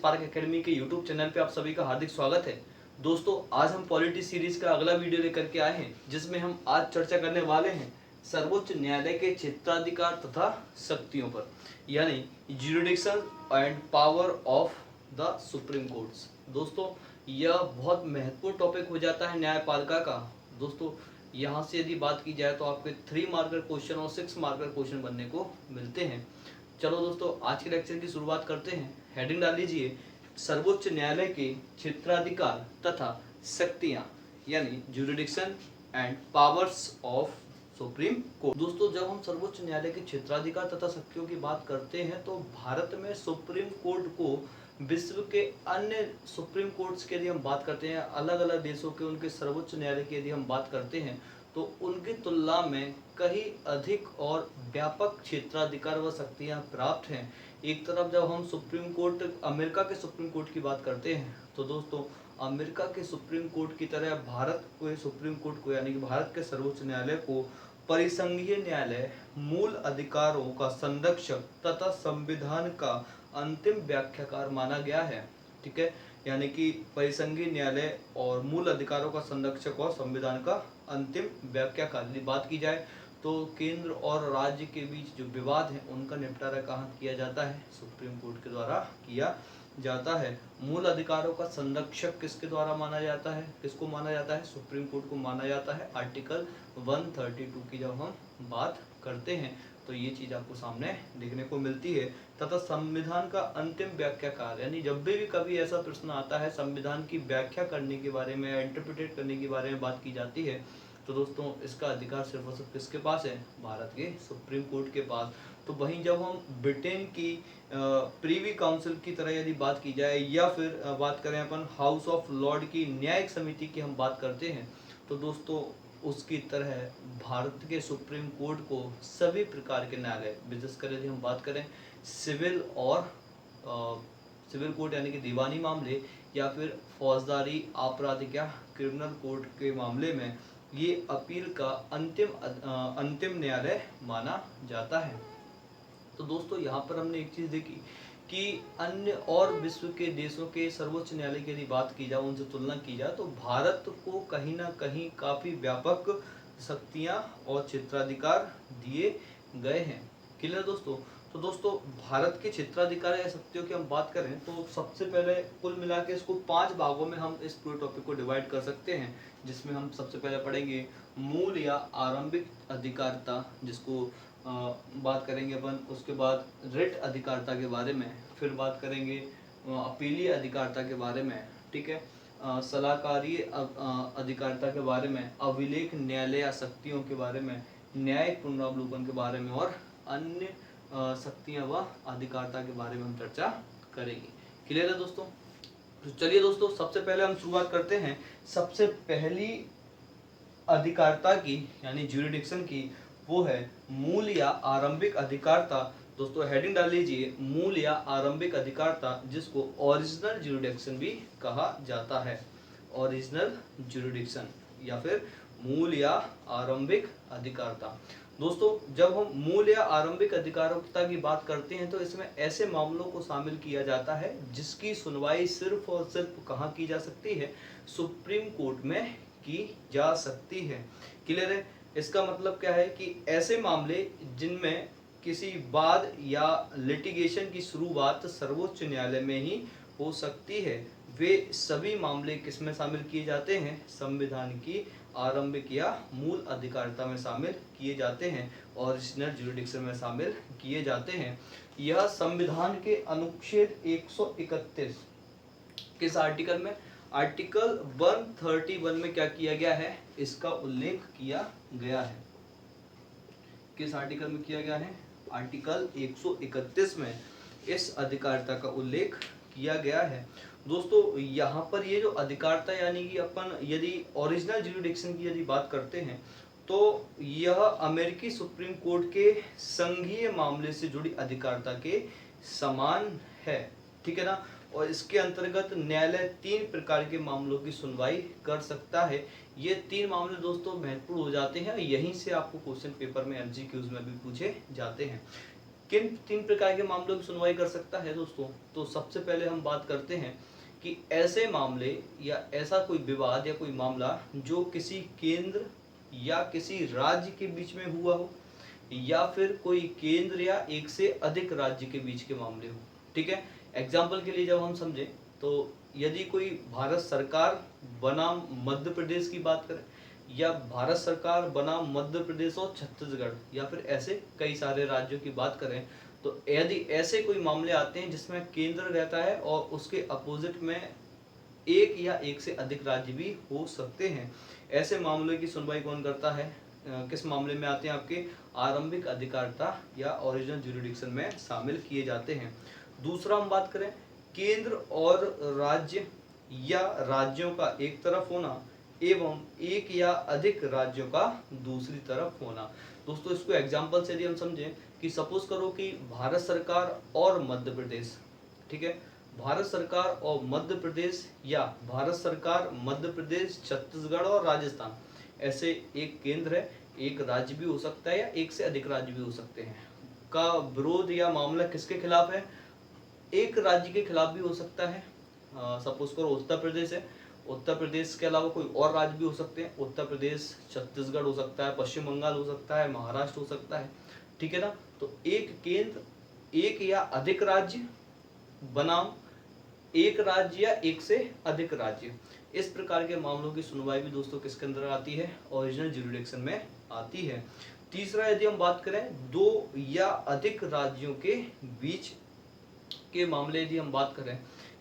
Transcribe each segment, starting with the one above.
Spark academy के YouTube channel पे आप सभी का हार्दिक स्वागत है। दोस्तों, आज हम पॉलिटी सीरीज का अगला वीडियो लेकर के आए हैं, जिसमें हम आज चर्चा करने वाले हैं सर्वोच्च न्यायालय के क्षेत्राधिकार तथा शक्तियों पर, यानी jurisdiction and power of the supreme courts. दोस्तों, यह बहुत महत्वपूर्ण टॉपिक हो जाता है न्यायपालिका का। दोस्तों, यहाँ से यदि बात की जाए तो आपके 3 मार्कर क्वेश्चन और 6 मार्कर क्वेश्चन बनने को मिलते हैं। चलो दोस्तों, आज के लेक्चर की शुरुआत करते हैं। हेडिंग डाल लीजिए, सर्वोच्च न्यायालय के क्षेत्राधिकार तथा शक्तियां, यानी jurisdiction and powers of supreme court. दोस्तों, जब हम सर्वोच्च न्यायालय के क्षेत्राधिकार तथा शक्तियों की बात करते हैं तो भारत में सुप्रीम कोर्ट को विश्व के अन्य सुप्रीम कोर्ट्स की यदि हम बात करते हैं, अलग अलग देशों के उनके सर्वोच्च न्यायालय की यदि हम बात करते हैं तो उनकी तुलना में कहीं अधिक और व्यापक क्षेत्राधिकार व शक्तियां प्राप्त हैं। एक तरफ जब हम सुप्रीम कोर्ट, अमेरिका के सुप्रीम कोर्ट की बात करते हैं तो दोस्तों, अमेरिका के सुप्रीम कोर्ट की तरह भारत के सुप्रीम कोर्ट को, यानी कि भारत के सर्वोच्च न्यायालय को परिसंघीय न्यायालय, मूल अधिकारों का संरक्षक तथा संविधान का अंतिम व्याख्याकार माना गया है। ठीक है, यानी कि परिसंघीय न्यायालय और मूल अधिकारों का संरक्षक और संविधान का अंतिम व्याख्याकार। यदि बात की जाए तो केंद्र और राज्य के बीच जो विवाद है उनका निपटारा कहाँ किया जाता है? सुप्रीम कोर्ट के द्वारा किया जाता है। मूल अधिकारों का संरक्षक किसके द्वारा माना जाता है? किसको माना जाता है? सुप्रीम कोर्ट को माना जाता है। आर्टिकल 132 की जब हम बात करते हैं तो ये चीज आपको सामने देखने को मिलती है। तथा संविधान का अंतिम व्याख्याकार, यानी जब भी कभी ऐसा प्रश्न आता है संविधान की व्याख्या करने के बारे में, इंटरप्रिटेट करने के बारे में बात की जाती है, तो दोस्तों इसका अधिकार सिर्फ और सिर्फ किसके पास है? भारत के सुप्रीम कोर्ट के पास। तो वहीं जब हम ब्रिटेन की प्रीवी काउंसिल की तरह यदि बात की जाए, या फिर बात करें अपन हाउस ऑफ लॉर्ड की न्यायिक समिति की हम बात करते हैं, तो दोस्तों उसकी तरह भारत के सुप्रीम कोर्ट को सभी प्रकार के न्यायालय, विशेषकर यदि हम बात करें सिविल और सिविल कोर्ट यानी कि दीवानी मामले, या फिर फौजदारी, आपराधिक या क्रिमिनल कोर्ट के मामले में ये अपील का अंतिम न्यायालय माना जाता है। तो दोस्तों, यहाँ पर हमने एक चीज देखी कि अन्य और विश्व के देशों के सर्वोच्च न्यायालय की यदि बात की जाए, उनसे तुलना की जाए, तो भारत को कहीं ना कहीं काफी व्यापक शक्तियां और क्षेत्राधिकार दिए गए हैं। क्लियर दोस्तों? तो दोस्तों, भारत के क्षेत्राधिकार या शक्तियों की हम बात करें तो सबसे पहले कुल मिला के इसको 5 भागों में हम इस पूरे टॉपिक को डिवाइड कर सकते हैं, जिसमें हम सबसे पहले पढ़ेंगे मूल या आरंभिक अधिकारिता, जिसको बात करेंगे अपन। उसके बाद रिट अधिकारिता के बारे में, फिर बात करेंगे अपीलीय अधिकारिता के बारे में, ठीक है, सलाहकारी अधिकारिता के बारे में, अभिलेख न्यायालय या शक्तियों के बारे में, न्यायिक पुनरावलोकन के बारे में, और अन्य शक्तियां व अधिकारिता के बारे में हम चर्चा करेंगे। क्लियर है दोस्तों? तो चलिए दोस्तों, सबसे पहले हम शुरुआत करते हैं सबसे पहली अधिकारिता की, यानी ज्यूरिडिक्शन की, वो है मूल या आरंभिक अधिकारिता। दोस्तों हेडिंग डाल लीजिए, मूल या आरंभिक अधिकारिता, जिसको ओरिजिनल ज्यूरिडिक्शन भी कहा जाता है। ओरिजिनल ज्यूरिडिक्शन या फिर मूल या आरंभिक अधिकारिता। दोस्तों, जब हम मूल या आरंभिक अधिकारिता की बात करते हैं तो इसमें ऐसे मामलों को शामिल किया जाता है जिसकी सुनवाई सिर्फ और सिर्फ कहाँ की जा सकती है? सुप्रीम कोर्ट में की जा सकती है। क्लियर है? इसका मतलब क्या है कि ऐसे मामले जिनमें किसी वाद या लिटिगेशन की शुरुआत सर्वोच्च न्यायालय में ही हो सकती है, वे सभी मामले किसमें शामिल किए जाते हैं? संविधान की आरंभिक या मूल अधिकारिता में शामिल किए जाते हैं, ओरिजिनल ज्यूरिडिक्शन में शामिल किए जाते हैं। यह संविधान के अनुच्छेद 131 किस आर्टिकल में? आर्टिकल 131 में क्या किया गया है? इसका उल्लेख किया गया है। किस आर्टिकल में किया गया है? आर्टिकल 131 में इस अधिकारिता का उल्लेख किया गया है। दोस्तों, यहाँ पर ये जो अधिकारिता, यानी कि अपन यदि ओरिजिनल ज्यूरिडिक्शन की यदि बात करते हैं तो यह अमेरिकी सुप्रीम कोर्ट के संघीय मामले से जुड़ी अधिकारिता के समान है। ठीक है ना? और इसके अंतर्गत न्यायालय 3 प्रकार के मामलों की सुनवाई कर सकता है। ये 3 मामले दोस्तों महत्वपूर्ण हो जाते हैं, यहीं से आपको क्वेश्चन पेपर में एमसीक्यूज में भी पूछे जाते हैं। किन 3 प्रकार के मामलों की सुनवाई कर सकता है दोस्तों? तो सबसे पहले हम बात करते हैं कि ऐसे मामले या ऐसा कोई विवाद या कोई मामला जो किसी केंद्र या किसी राज्य के बीच में हुआ हो, या फिर कोई केंद्र या एक से अधिक राज्य के बीच के मामले हो। ठीक है, एग्जाम्पल के लिए जब हम समझें तो यदि कोई भारत सरकार बनाम मध्य प्रदेश की बात करें, या भारत सरकार बनाम मध्य प्रदेश और छत्तीसगढ़, या फिर ऐसे कई सारे राज्यों की बात करें, तो यदि ऐसे कोई मामले आते हैं जिसमें केंद्र रहता है और उसके अपोजिट में एक या एक से अधिक राज्य भी हो सकते हैं, ऐसे मामले की सुनवाई कौन करता है? किस मामले में आते हैं? आपके आरंभिक अधिकारता या ओरिजिनल ज्यूरिडिक्शन में शामिल किए जाते हैं। दूसरा हम बात करें, केंद्र और राज्य या राज्यों का एक तरफ होना एवं एक या अधिक राज्यों का दूसरी तरफ होना। दोस्तों इसको एग्जाम्पल से यदि हम समझें कि सपोज करो कि भारत सरकार और मध्य प्रदेश, ठीक है, भारत सरकार और मध्य प्रदेश, या भारत सरकार मध्य प्रदेश छत्तीसगढ़ और राजस्थान, ऐसे एक केंद्र है, एक राज्य भी हो सकता है या एक से अधिक राज्य भी हो सकते हैं, का विरोध या मामला किसके खिलाफ है? एक राज्य के खिलाफ भी हो सकता है। सपोज करो उत्तर प्रदेश है, उत्तर प्रदेश के अलावा कोई और राज्य भी हो सकते हैं, उत्तर प्रदेश छत्तीसगढ़ हो सकता है, पश्चिम बंगाल हो सकता है, महाराष्ट्र हो सकता है। ठीक है ना, तो एक केंद्र, एक या अधिक राज्य बनाम एक राज्य या एक से अधिक राज्य, इस प्रकार के मामलों की सुनवाई भी दोस्तों किसके अंदर आती है? ओरिजिनल ज्यूरिडिक्शन में आती है। तीसरा यदि हम बात करें दो या अधिक राज्यों के बीच के मामले, यदि हम बात करें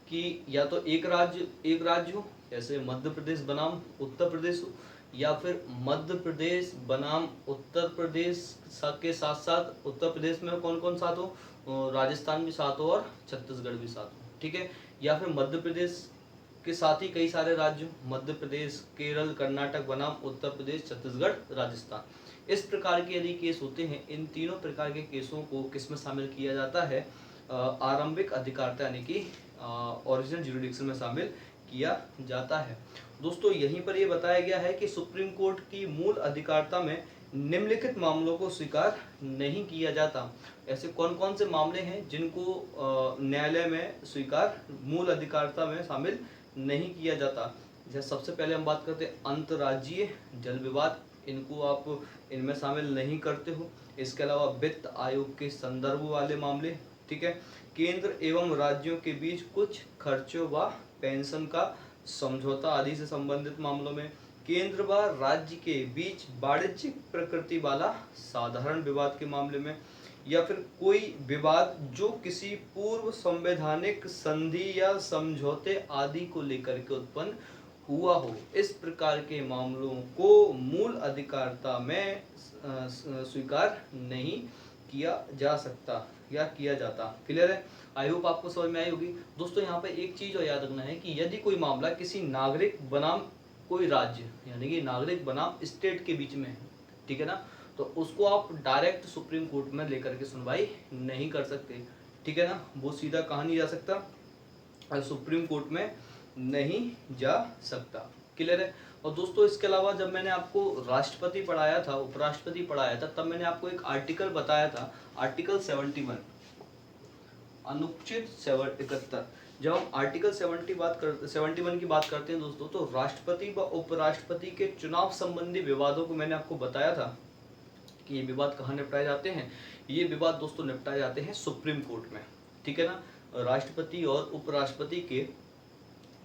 कि या तो एक राज्य हो, जैसे मध्य प्रदेश बनाम उत्तर प्रदेश हो, या फिर मध्य प्रदेश बनाम उत्तर प्रदेश के साथ साथ उत्तर प्रदेश में कौन कौन साथ हो? राजस्थान भी साथ हो और छत्तीसगढ़ भी साथ हो। ठीक है, या फिर मध्य प्रदेश के साथ ही कई सारे राज्य, मध्य प्रदेश, केरल, कर्नाटक बनाम उत्तर प्रदेश, छत्तीसगढ़, राजस्थान, इस प्रकार के यदि केस होते हैं, इन तीनों प्रकार के केसों को किसमें शामिल किया जाता है? आरंभिक अधिकारता यानी कि ओरिजिनल ज्यूरिडिक्शन में शामिल किया जाता है। दोस्तों यहीं पर यह बताया गया है कि सुप्रीम कोर्ट की मूल अधिकारता में निम्नलिखित मामलों को स्वीकार नहीं किया जाता। ऐसे कौन कौन से मामले हैं जिनको न्यायालय में स्वीकार मूल अधिकारता में शामिल नहीं किया जाता? जैसे सबसे पहले हम बात करते हैं अंतर्राज्यीय जल विवाद, इनको आप इनमें शामिल नहीं करते हो। इसके अलावा वित्त आयोग के संदर्भ वाले मामले, ठीक है, केंद्र एवं राज्यों के बीच कुछ खर्चों व पेंशन का समझौता आदि से संबंधित मामलों में, केंद्र व राज्य के बीच वाणिज्यिक प्रकृति वाला साधारण विवाद के मामले में, या फिर कोई विवाद जो किसी पूर्व संवैधानिक संधि या समझौते आदि को लेकर के उत्पन्न हुआ हो, इस प्रकार के मामलों को मूल अधिकारता में स्वीकार नहीं किया जा सकता या किया जाता। क्लियर है? आई होप आपको समझ में आई होगी। दोस्तों यहाँ पे एक चीज और याद रखना है कि यदि कोई मामला किसी नागरिक बनाम कोई राज्य, यानी कि नागरिक बनाम स्टेट के बीच में है, ठीक है ना, तो उसको आप डायरेक्ट सुप्रीम कोर्ट में लेकर के सुनवाई नहीं कर सकते। ठीक है ना, वो सीधा कहाँ नहीं जा सकता? सुप्रीम कोर्ट में नहीं जा सकता। क्लियर है? और दोस्तों इसके अलावा जब मैंने आपको राष्ट्रपति पढ़ाया था, उपराष्ट्रपति पढ़ाया था, तब मैंने आपको एक आर्टिकल बताया था, आर्टिकल 71, अनुच्छेद 71। जब हम आर्टिकल 71 की बात करते हैं दोस्तों, तो राष्ट्रपति व उपराष्ट्रपति के चुनाव संबंधी विवादों को मैंने आपको बताया था कि ये विवाद कहाँ निपटाए जाते हैं। ये विवाद दोस्तों निपटाए जाते हैं सुप्रीम कोर्ट में। ठीक है ना, राष्ट्रपति और उपराष्ट्रपति के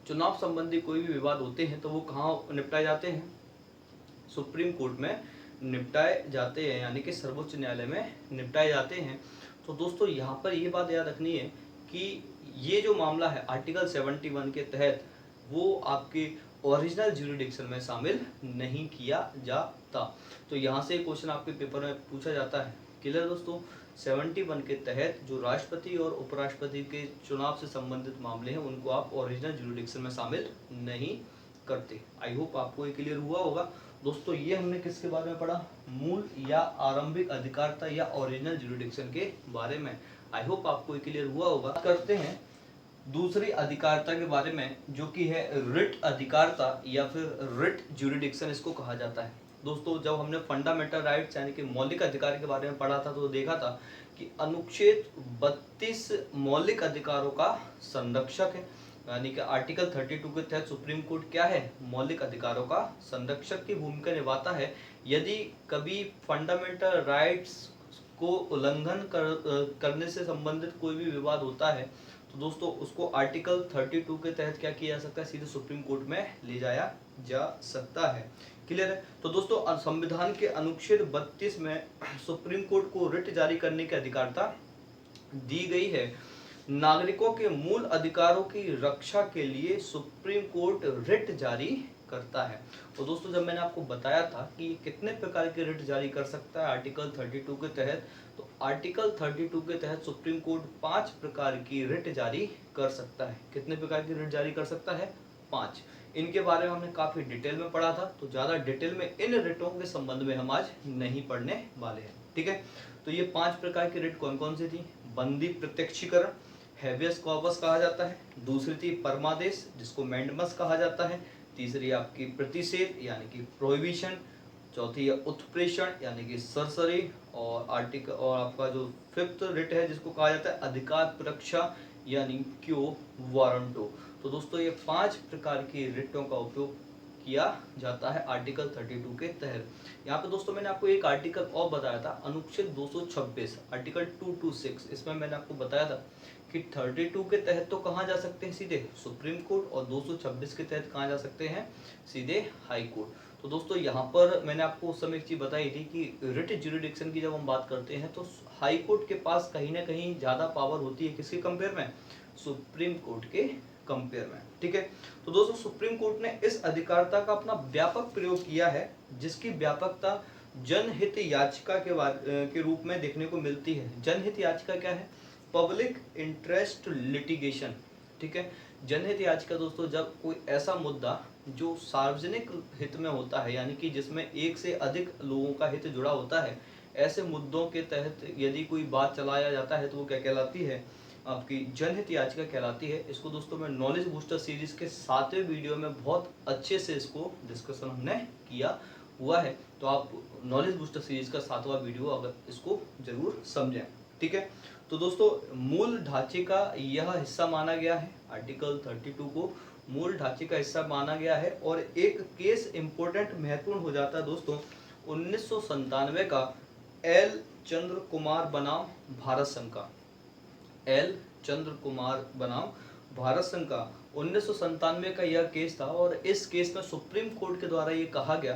चुनाव संबंधी कोई भी विवाद होते हैं तो वो कहाँ निपटाए जाते हैं? सुप्रीम कोर्ट में निपटाए जाते हैं, यानी कि सर्वोच्च न्यायालय में निपटाए जाते हैं। तो दोस्तों यहाँ पर ये बात याद रखनी है कि ये जो मामला है आर्टिकल 71 के तहत, वो आपके ओरिजिनल ज्यूरिडिक्शन में शामिल नहीं किया जाता। तो यहाँ से क्वेश्चन आपके पेपर में पूछा जाता है। क्लियर दोस्तों? 71 के तहत जो राष्ट्रपति और उपराष्ट्रपति के चुनाव से संबंधित मामले हैं उनको आप ओरिजिनल ज्यूरिडिक्शन में शामिल नहीं करते। आई होप आपको ये क्लियर हुआ होगा। दोस्तों ये हमने किसके बारे में पढ़ा? मूल या आरंभिक अधिकारता या ओरिजिनल ज्यूरिडिक्शन के बारे में। आई होप आपको ये क्लियर हुआ होगा। करते हैं दूसरी अधिकारता के बारे में, जो कि है रिट अधिकारता या फिर रिट ज्यूरिडिक्शन इसको कहा जाता है। दोस्तों जब हमने फंडामेंटल राइट्स यानी कि मौलिक अधिकार के बारे में पढ़ा था तो देखा था कि अनुच्छेद 32 मौलिक अधिकारों का संरक्षक है, यानी कि आर्टिकल 32 के तहत सुप्रीम कोर्ट क्या है, मौलिक अधिकारों का संरक्षक की भूमिका निभाता है। यदि कभी फंडामेंटल राइट्स को उल्लंघन करने से संबंधित कोई भी विवाद होता है तो दोस्तों उसको आर्टिकल 32 के तहत क्या किया जा सकता है, सीधे सुप्रीम कोर्ट में ले जाया जा सकता है। क्लियर है। तो दोस्तों संविधान के अनुच्छेद 32 में सुप्रीम कोर्ट को रिट जारी करने की अधिकारता दी गई है। नागरिकों के मूल अधिकारों की रक्षा के लिए सुप्रीम कोर्ट रिट जारी करता है। तो दोस्तों जब मैंने आपको बताया था कि कितने प्रकार के रिट जारी कर सकता है आर्टिकल 32 के तहत, तो आर्टिकल 32 के तहत सुप्रीम कोर्ट 5 प्रकार की रिट जारी कर सकता है। कितने प्रकार की रिट जारी कर सकता है, 5। इनके बारे में हमने काफी डिटेल में पढ़ा था, तो ज्यादा डिटेल में इन रिटों के संबंध में हम आज नहीं पढ़ने वाले हैं। ठीक है। तो ये 5 प्रकार की रिट कौन कौन सी थी, बंदी प्रत्यक्षीकरण, हैबियस कॉर्पस कहा जाता है। दूसरी थी परमादेश जिसको मैंडमस कहा जाता है। तीसरी आपकी प्रतिषेध यानी कि प्रोहिबिशन। चौथी है उत्प्रेषण यानी कि सरसरी। और आर्टिकल और आपका जो 5th रिट है जिसको कहा जाता है अधिकार सुरक्षा यानी क्यो वारंटो। तो दोस्तों ये 5 प्रकार की रिटों का उपयोग किया जाता है आर्टिकल 32 के तहत। यहाँ पे दोस्तों मैंने आपको एक आर्टिकल और बताया था, अनुच्छेद 226 आर्टिकल 226। इसमें मैंने आपको बताया था कि 32 के तहत तो कहाँ जा सकते हैं, सीधे सुप्रीम कोर्ट, और 226 के तहत कहाँ जा सकते हैं, सीधे हाई कोर्ट। तो दोस्तों यहाँ पर मैंने आपको उस समय एक चीज बताई थी कि रिट ज्यूरिडिक्शन की जब हम बात करते हैं तो हाई कोर्ट के पास कहीं ना कहीं ज्यादा पावर होती है, किसके कंपेयर में, सुप्रीम कोर्ट के कंपेयर में। ठीक है। तो दोस्तों सुप्रीम कोर्ट ने इस अधिकारता का अपना व्यापक प्रयोग किया है, जिसकी व्यापकता जनहित याचिका के रूप में देखने को मिलती है। जनहित याचिका क्या है, पब्लिक इंटरेस्ट लिटिगेशन। ठीक है। जनहित याचिका दोस्तों जब कोई ऐसा मुद्दा जो सार्वजनिक हित में होता है, यानी कि जिसमें एक से अधिक लोगों का हित जुड़ा होता है, ऐसे मुद्दों के तहत यदि कोई बात चलाया जाता है तो वो क्या कहलाती है, आपकी जनहित याचिका कहलाती है। इसको दोस्तों मैं नॉलेज बूस्टर सीरीज के 7वें वीडियो में बहुत अच्छे से इसको डिस्कशन हमने किया हुआ है, तो आप नॉलेज बूस्टर सीरीज का 7वां वीडियो अगर इसको जरूर समझें। ठीक है। तो दोस्तों मूल ढांचे का यह हिस्सा माना गया है, आर्टिकल 32 को मूल ढांचे का हिस्सा माना गया है। और एक केस इंपॉर्टेंट महत्वपूर्ण हो जाता है दोस्तों 1997 का एल चंद्र कुमार बनाम भारत संघ का, एल चंद्र कुमार बनाम भारत संघ का 1997 का यह केस था। और इस केस में सुप्रीम कोर्ट के द्वारा ये कहा गया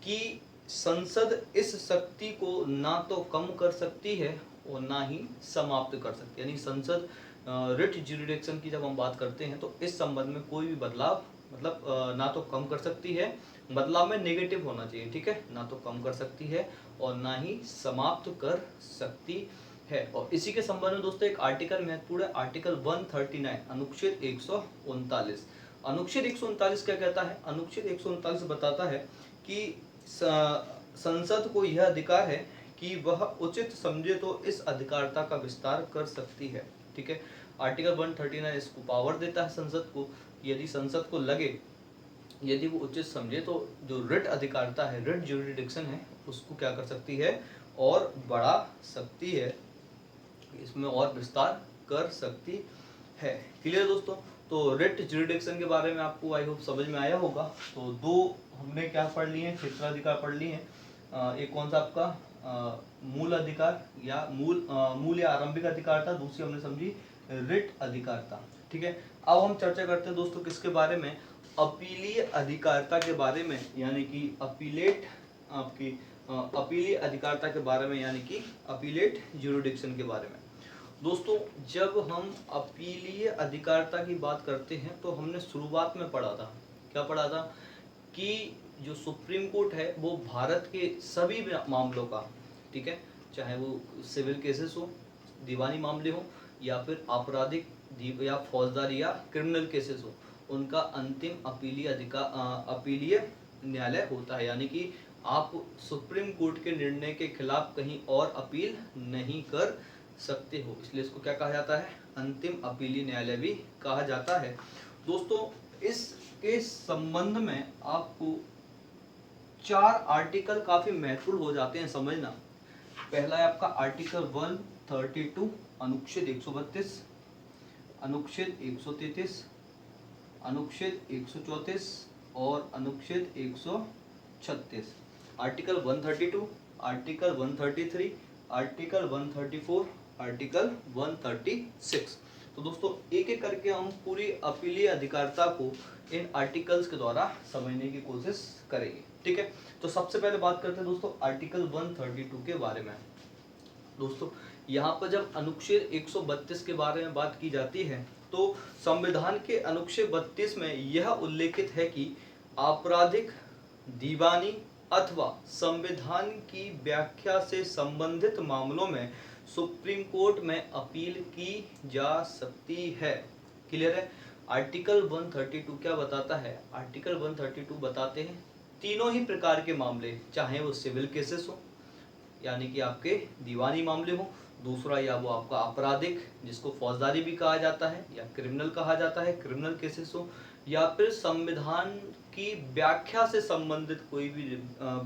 कि संसद इस शक्ति को ना तो कम कर सकती है और ना ही समाप्त कर सकती है। यानी संसद रिट ज्यूरिडिक्शन की जब हम बात करते हैं तो इस संबंध में कोई भी बदलाव मतलब ना तो कम कर सकती है, बदलाव में नेगेटिव होना चाहिए। ठीक है। ना तो कम कर सकती है और ना ही समाप्त कर सकती है। और इसी के संबंध में दोस्तों एक आर्टिकल महत्वपूर्ण है, आर्टिकल 139 अनुच्छेद 139। अनुच्छेद 139 क्या कहता है, अनुच्छेद 139 बताता है कि संसद को यह अधिकार है कि वह उचित समझे तो इस अधिकारता का विस्तार कर सकती है। ठीक है। आर्टिकल 139 इसको पावर देता है संसद को, यदि संसद को लगे, यदि वो उचित समझे तो जो रिट अधिकारता है, रिट ज्यूरिडिक्शन है, उसको क्या कर सकती है और बढ़ा सकती है, इसमें और विस्तार कर सकती है। क्लियर दोस्तों। तो रिट ज्यूरिडिक्शन के बारे में आपको आई होप समझ में आया होगा। तो दो हमने क्या पढ़ लिए हैं, क्षेत्राधिकार पढ़ लिए हैं। एक कौन सा आपका मूल अधिकार या मूल या आरंभिक अधिकार था, दूसरी हमने समझी रिट अधिकारता। ठीक है। अब हम चर्चा करते हैं दोस्तों किसके बारे में, अपीलीय अधिकारता के बारे में, यानी कि अपीलेट आपकी अपीलीय अधिकारता के बारे में, यानी कि अपीलेट ज्यूरिडिक्शन के बारे में। दोस्तों जब हम अपीलीय अधिकारता की बात करते हैं तो हमने शुरुआत में पढ़ा था, क्या पढ़ा था, कि जो सुप्रीम कोर्ट है वो भारत के सभी मामलों का, ठीक है, चाहे वो सिविल केसेस हो, दीवानी मामले हो, या फिर आपराधिक या फौजदारी या क्रिमिनल केसेस हो, उनका अंतिम अपीलीय न्यायालय होता है। यानी कि आप सुप्रीम कोर्ट के निर्णय के खिलाफ कहीं और अपील नहीं कर सकते हो, इसलिए इसको क्या कहा जाता है, अंतिम अपीलीय न्यायालय भी कहा जाता है। दोस्तों इसके संबंध में आपको 4 आर्टिकल काफी महत्वपूर्ण हो जाते हैं समझना। पहला है आपका आर्टिकल 132 अनुच्छेद 132, अनुच्छेद 133, अनुच्छेद 134 और अनुच्छेद 136। Article 132, article 133, article 134, article 136। तो दोस्तों एक एक करके हम पूरी अपीलीय अधिकारिता को इन आर्टिकल्स के द्वारा समझने की कोशिश करेंगे, ठीक है। तो सबसे पहले बात करते हैं दोस्तों आर्टिकल 132 के बारे में। दोस्तों यहाँ पर जब अनुच्छेद 132 के बारे में बात की जाती है तो संविधान के अनुच्छेद 32 में यह उल्लेखित है कि आपराधिक, दीवानी अथवा संविधान की व्याख्या से संबंधित मामलों में सुप्रीम कोर्ट में अपील की जा सकती है। क्लियर है। आर्टिकल 132 क्या बताता है? आर्टिकल 132 बताते हैं तीनों ही प्रकार के मामले, चाहे वो सिविल केसेस हो यानी कि आपके दीवानी मामले हो, दूसरा या वो आपका आपराधिक जिसको फौजदारी भी कहा जाता है या क्रिमिनल कहा जाता है, क्रिमिनल केसेस हो, या फिर संविधान की व्याख्या से संबंधित कोई भी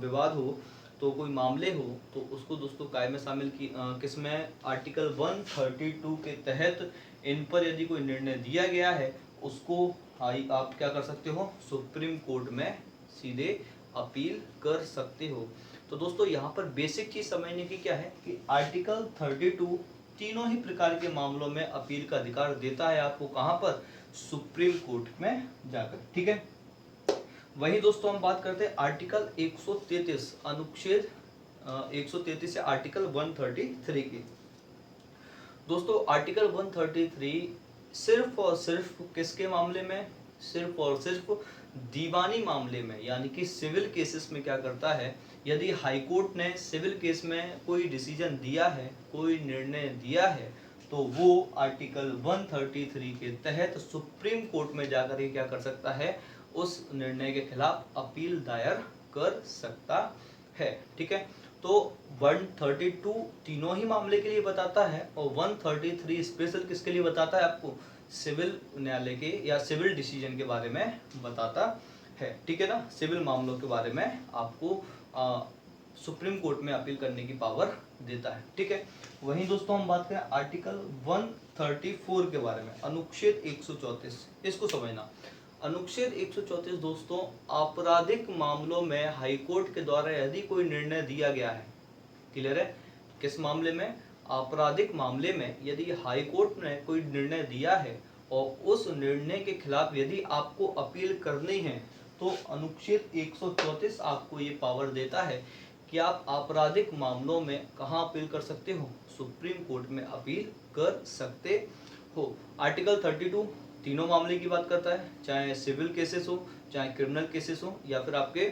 विवाद हो, तो कोई मामले हो, तो उसको दोस्तों काय में शामिल की किसमें? आर्टिकल 132 के तहत इन पर यदि कोई निर्णय दिया गया है उसको आप क्या कर सकते हो? सुप्रीम कोर्ट में सीधे अपील कर सकते हो। तो दोस्तों यहाँ पर बेसिक चीज समझने की क्या है कि आर्टिकल 32 तीनों ही प्रकार के मामलों में अपील का अधिकार देता है आपको। कहाँ पर? सुप्रीम कोर्ट में जाकर, ठीक है। वही दोस्तों हम बात करते हैं आर्टिकल 133 अनुच्छेद 133 से आर्टिकल 133 की। दोस्तों आर्टिकल 133 सिर्फ और सिर्फ किसके मामले में? सिर्फ और सिर्फ दीवानी मामले में यानी कि सिविल केसेस में क्या करता है, यदि हाई कोर्ट ने सिविल केस में कोई डिसीजन दिया है, कोई निर्णय दिया है, तो वो आर्टिकल 133 के तहत सुप्रीम कोर्ट में जाकर ये क्या कर सकता है? उस निर्णय के खिलाफ अपील दायर कर सकता है, ठीक है। तो 132 तीनों ही मामले के लिए बताता है और 133 स्पेशल किसके लिए बताता है आपको? सिविल न्यायालय के या सिविल डिसीजन के बारे में बताता है, ठीक है ना। सिविल मामलों के बारे में आपको सुप्रीम कोर्ट में अपील करने की पावर देता है, ठीक है। वहीं दोस्तों हम बात करें आर्टिकल 134 के बारे में, अनुच्छेद 134, इसको समझना। अनुच्छेद 134 दोस्तों आपराधिक मामलों में हाई कोर्ट के द्वारा यदि कोई निर्णय दिया गया है, क्लियर है, किस मामले में? आपराधिक मामले में यदि हाई कोर्ट ने कोई निर्णय दिया है और उस निर्णय के खिलाफ यदि आपको अपील करनी है तो अनुच्छेद 134 आपको ये पावर देता है कि आप आपराधिक मामलों में कहाँ अपील कर सकते हो? सुप्रीम कोर्ट में अपील कर सकते हो। आर्टिकल 32 तीनों मामले की बात करता है, चाहे सिविल केसेस हो, चाहे क्रिमिनल केसेस हो, या फिर आपके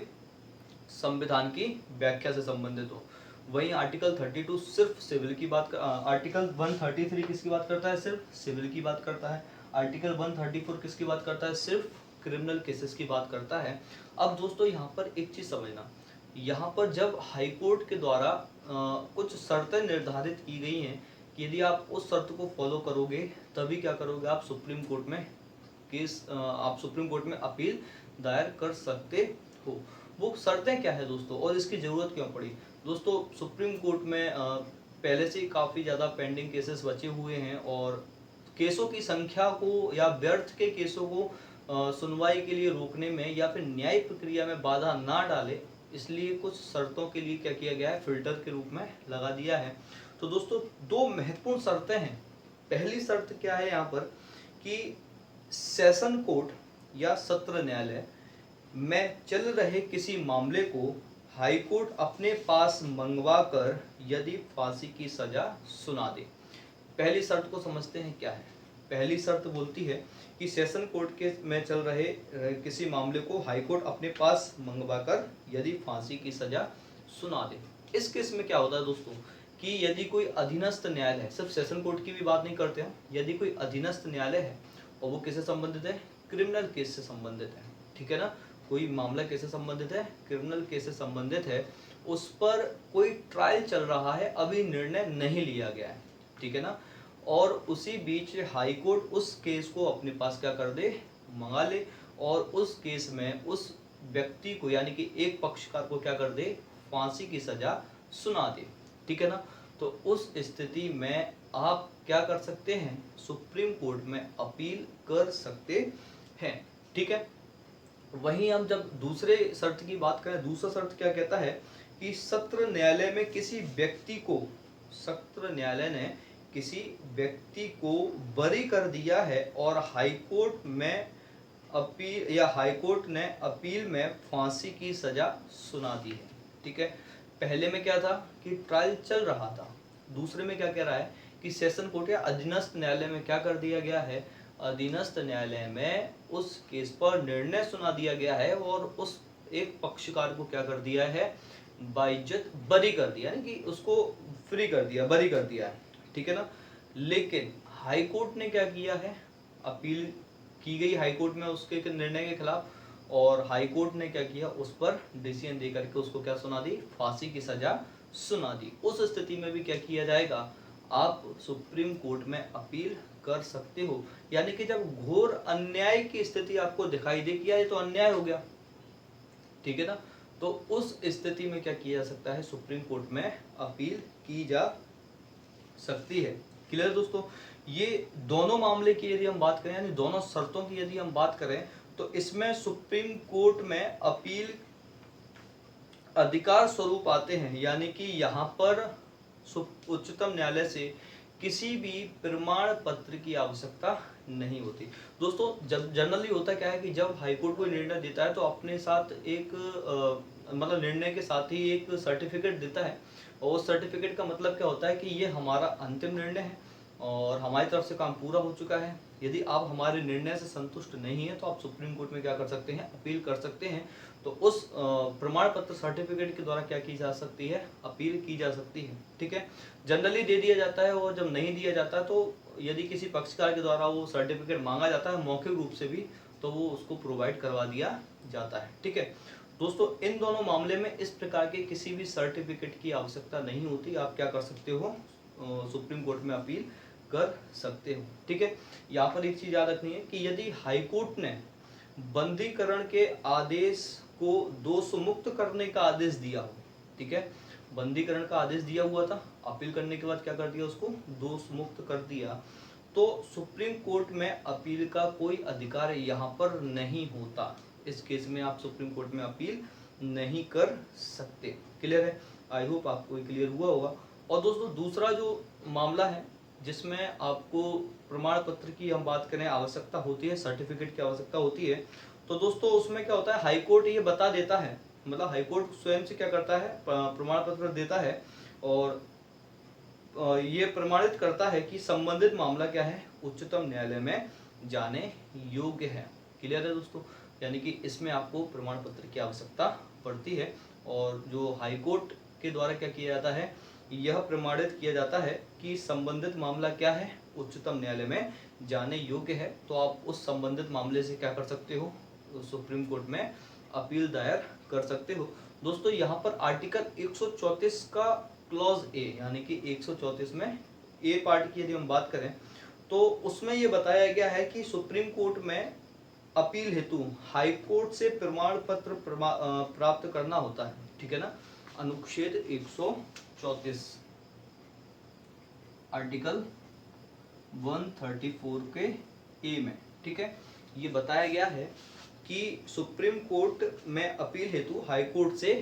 संविधान की व्याख्या से संबंधित हो। वहीं आर्टिकल 32 सिर्फ सिविल की बात आर्टिकल 133 किसकी बात करता है? सिर्फ सिविल की बात करता है। आर्टिकल 134 किसकी बात करता है? सिर्फ क्रिमिनल केसेस की बात करता है। अब दोस्तों यहाँ पर एक चीज समझना, यहाँ पर जब हाई कोर्ट के द्वारा कुछ शर्तें निर्धारित की गई हैं कि यदि आप उस शर्त को फॉलो करोगे तभी क्या करोगे? आप सुप्रीम कोर्ट में आप सुप्रीम कोर्ट में अपील दायर कर सकते हो। वो शर्तें क्या है दोस्तों और इसकी जरूरत क्यों पड़ी? दोस्तों सुप्रीम कोर्ट में पहले से ही काफ़ी ज़्यादा पेंडिंग केसेस बचे हुए हैं और केसों की संख्या को या व्यर्थ के केसों को सुनवाई के लिए रोकने में या फिर न्यायिक प्रक्रिया में बाधा ना डाले, इसलिए कुछ शर्तों के लिए क्या किया गया है? फिल्टर के रूप में लगा दिया है। तो दोस्तों दो महत्वपूर्ण शर्तें हैं। पहली शर्त क्या है यहाँ पर कि सेशन कोर्ट या सत्र न्यायालय में चल रहे किसी मामले को हाई कोर्ट अपने पास मंगवा कर यदि फांसी की सजा सुना दे। पहली शर्त को समझते हैं क्या है। पहली शर्त बोलती है कि सेशन कोर्ट के में चल रहे किसी मामले को हाई कोर्ट अपने पास मंगवा कर यदि फांसी की सजा सुना दे। इस केस में क्या होता है दोस्तों कि यदि कोई अधीनस्थ न्यायालय है, सिर्फ सेशन कोर्ट की भी बात नहीं करते हैं, यदि कोई अधीनस्थ न्यायालय है और वो किससे संबंधित है? क्रिमिनल केस से संबंधित है, ठीक है ना। कोई मामला कैसे संबंधित है? क्रिमिनल केस से संबंधित है, उस पर कोई ट्रायल चल रहा है, अभी निर्णय नहीं लिया गया है, ठीक है ना। और उसी बीच हाई कोर्ट उस केस को अपने पास क्या कर दे? मंगा ले और उस केस में उस व्यक्ति को यानी कि एक पक्षकार को क्या कर दे, फांसी की सजा सुना दे, ठीक है ना। तो उस स्थिति में आप क्या कर सकते हैं, सुप्रीम कोर्ट में अपील कर सकते हैं, ठीक है। वहीं हम जब दूसरे शर्त की बात करें, दूसरा शर्त क्या कहता है कि सत्र न्यायालय में किसी व्यक्ति को, सत्र न्यायालय ने किसी व्यक्ति को बरी कर दिया है और हाईकोर्ट में अपील या हाईकोर्ट ने अपील में फांसी की सजा सुना दी है, ठीक है। पहले में क्या था कि ट्रायल चल रहा था, दूसरे में क्या कह रहा है कि सेशन कोर्ट या अधीनस्थ न्यायालय में क्या कर दिया गया है, अधीनस्थ न्यायालय में उस केस पर निर्णय सुना दिया गया है और उस एक पक्षकार को क्या कर दिया है, बाइज्जत बरी कर दिया, यानी कि उसको फ्री कर दिया, बरी कर दिया है, ठीक है ना। लेकिन हाई कोर्ट ने क्या किया है, अपील की गई हाई कोर्ट में उसके निर्णय के खिलाफ, और हाई कोर्ट ने क्या किया, उस पर डिसीजन दे करके उसको क्या सुना दी, फांसी की सजा सुना दी। उस स्थिति में भी क्या किया जाएगा, आप सुप्रीम कोर्ट में अपील कर सकते हो। यानी कि जब घोर अन्याय की स्थिति आपको दिखाई दे कि यार ये तो अन्याय हो गया, ठीक है ना, तो उस स्थिति में क्या किया जा सकता है, सुप्रीम कोर्ट में अपील की जा सकती है। क्लियर दोस्तों। ये दोनों मामले की यदि हम बात करें, यानी दोनों शर्तों की यदि हम बात करें, तो इसमें सुप्रीम कोर्ट में अपील अधिकार स्वरूप आते हैं, यानी कि यहाँ पर उच्चतम न्यायालय से किसी भी प्रमाण पत्र की आवश्यकता नहीं होती। दोस्तों जब जनरली होता क्या है कि जब हाईकोर्ट कोई निर्णय देता है तो अपने साथ एक मतलब निर्णय के साथ ही एक सर्टिफिकेट देता है, और उस सर्टिफिकेट का मतलब क्या होता है कि ये हमारा अंतिम निर्णय है और हमारी तरफ से काम पूरा हो चुका है। यदि आप हमारे निर्णय से संतुष्ट नहीं है तो आप सुप्रीम कोर्ट में क्या कर सकते हैं, अपील कर सकते हैं। तो उस प्रमाण पत्र सर्टिफिकेट के द्वारा क्या की जा सकती है, अपील की जा सकती है, ठीक है। जनरली दे दिया जाता है, और जब नहीं दिया जाता तो यदि किसी पक्षकार के द्वारा वो सर्टिफिकेट मांगा जाता है मौखिक रूप से भी, तो वो उसको प्रोवाइड करवा दिया जाता है, ठीक है। दोस्तों इन दोनों मामले में इस प्रकार के किसी भी सर्टिफिकेट की आवश्यकता नहीं होती, आप क्या कर सकते हो, सुप्रीम कोर्ट में अपील कर सकते हो, ठीक है। यहाँ पर एक चीज याद रखनी है कि यदि हाईकोर्ट ने बंदीकरण के आदेश को दोष मुक्त करने का आदेश दिया हो, ठीक है, बंदीकरण का आदेश दिया हुआ था, अपील करने के बाद क्या कर दिया, उसको दोष मुक्त कर दिया, तो सुप्रीम कोर्ट में अपील का कोई अधिकार यहाँ पर नहीं होता। इस केस में आप सुप्रीम कोर्ट में अपील नहीं कर सकते। क्लियर है, आई होप आपको क्लियर हुआ होगा। और दोस्तों दूसरा जो मामला है जिसमें आपको प्रमाण पत्र की हम बात करें आवश्यकता होती है, सर्टिफिकेट की आवश्यकता होती है, तो दोस्तों उसमें क्या होता है, हाईकोर्ट ये बता देता है, मतलब हाईकोर्ट स्वयं से क्या करता है, प्रमाण पत्र देता है और ये प्रमाणित करता है कि संबंधित मामला क्या है, उच्चतम न्यायालय में जाने योग्य है। क्लियर है दोस्तों, यानी कि इसमें आपको प्रमाण पत्र की आवश्यकता पड़ती है, और जो हाईकोर्ट के द्वारा क्या किया जाता है, यह प्रमाणित किया जाता है कि संबंधित मामला क्या है, उच्चतम न्यायालय में जाने योग्य है, तो आप उस संबंधित मामले से क्या कर सकते हो, सुप्रीम कोर्ट में अपील दायर कर सकते हो। दोस्तों यहाँ पर आर्टिकल 134 का क्लॉज ए, यानी कि 134 में ए पार्ट की यदि हम बात करें तो उसमें यह बताया गया है कि सुप्रीम कोर्ट में अपील हेतु हाई कोर्ट से प्रमाण पत्र प्राप्त करना होता है, ठीक है ना। अनुच्छेद 134 आर्टिकल 134 के ए में, ठीक है, ये बताया गया है कि सुप्रीम कोर्ट में अपील हेतु हाई कोर्ट से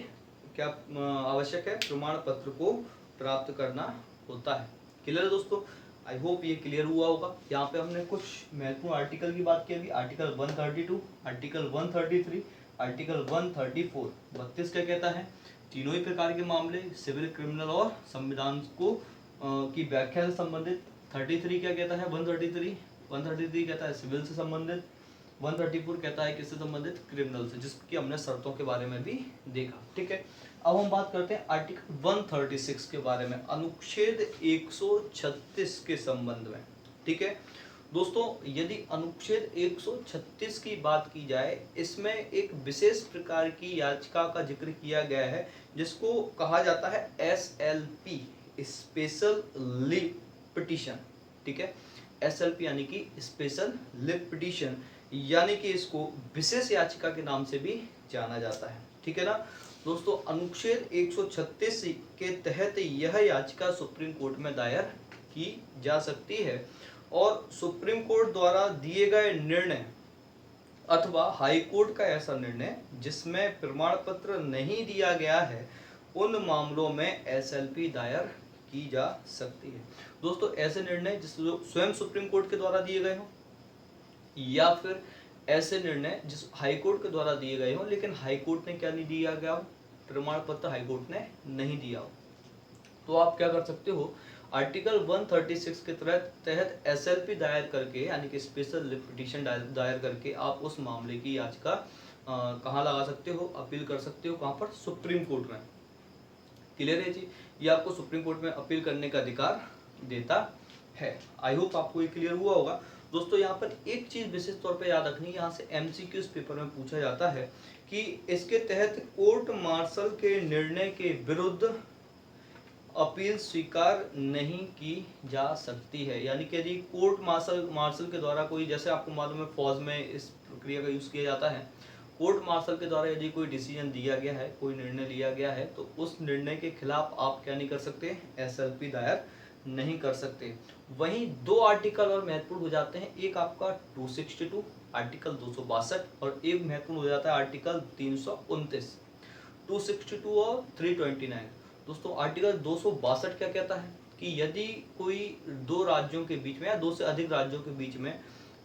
क्या आवश्यक है, प्रमाण पत्र को प्राप्त करना होता है। क्लियर है दोस्तों, आई होप ये क्लियर हुआ होगा। यहाँ पे हमने कुछ महत्वपूर्ण आर्टिकल की बात की अभी, आर्टिकल 132, आर्टिकल 133, आर्टिकल 134। 32 क्या कहता है, तीनों ही प्रकार के मामले सिविल, क्रिमिनल और संविधान को की व्याख्या से संबंधित। 33 क्या कहता है, 133 कहता है सिविल से संबंधित। 134 कहता है किससे संबंधित, क्रिमिनल से, जिसकी हमने शर्तों के बारे में भी देखा, ठीक है। अब हम बात करते हैं आर्टिकल 136 के बारे में, अनुच्छेद 136 के संबंध में, ठीक है। दोस्तों यदि अनुच्छेद 136 की बात की जाए, इसमें एक विशेष प्रकार की याचिका का जिक्र किया गया है जिसको कहा जाता है SLP, स्पेशल लीव पिटीशन, ठीक है। SLP यानी कि स्पेशल लीव पिटीशन, यानी कि इसको विशेष याचिका के नाम से भी जाना जाता है। ठीक है ना दोस्तों, अनुच्छेद 136 के तहत यह याचिका सुप्रीम कोर्ट में दायर की जा सकती है और सुप्रीम कोर्ट द्वारा दिए गए निर्णय अथवा हाई कोर्ट का ऐसा निर्णय जिसमें प्रमाण पत्र नहीं दिया गया है, उन मामलों में एसएलपी दायर की जा सकती है। दोस्तों ऐसे निर्णय जिस स्वयं सुप्रीम कोर्ट के द्वारा दिए गए हों या फिर ऐसे निर्णय जिस हाई कोर्ट के द्वारा दिए गए हों लेकिन हाई कोर्ट ने क्या नहीं दिया गया हो, प्रमाण पत्र हाई कोर्ट ने नहीं दिया हो, तो आप क्या कर सकते हो, आर्टिकल 136 के तहत एसएलपी दायर करके यानी कि स्पेशल पिटीशन दायर करके आप उस मामले की याचिका कहाँ लगा सकते हो, अपील कर सकते हो, कहाँ पर, सुप्रीम कोर्ट में। क्लियर है जी, ये आपको सुप्रीम कोर्ट में अपील करने का अधिकार देता है। आई होप आपको ये क्लियर हुआ होगा। दोस्तों यहाँ पर एक चीज विशेष तौर पे याद रखनी है, यहाँ से एमसीक्यूज पेपर में पूछा जाता है कि इसके तहत कोर्ट मार्शल के निर्णय के विरुद्ध अपील स्वीकार नहीं की जा सकती है। यानी कि यदि कोर्ट मार्शल के द्वारा कोई, जैसे आपको मालूम है फौज में इस प्रक्रिया का यूज किया जाता है, कोर्ट मार्शल के द्वारा यदि कोई डिसीजन दिया गया है, कोई निर्णय लिया गया है, तो उस निर्णय के खिलाफ आप क्या नहीं कर सकते, एसएलपी दायर नहीं कर सकते। वहीं दो आर्टिकल और महत्वपूर्ण हो जाते हैं, एक आपका 262 आर्टिकल 262 और एक महत्वपूर्ण हो जाता है आर्टिकल 329, 262 और 329। दोस्तों आर्टिकल 262 क्या कहता है कि यदि कोई दो राज्यों के बीच में या दो से अधिक राज्यों के बीच में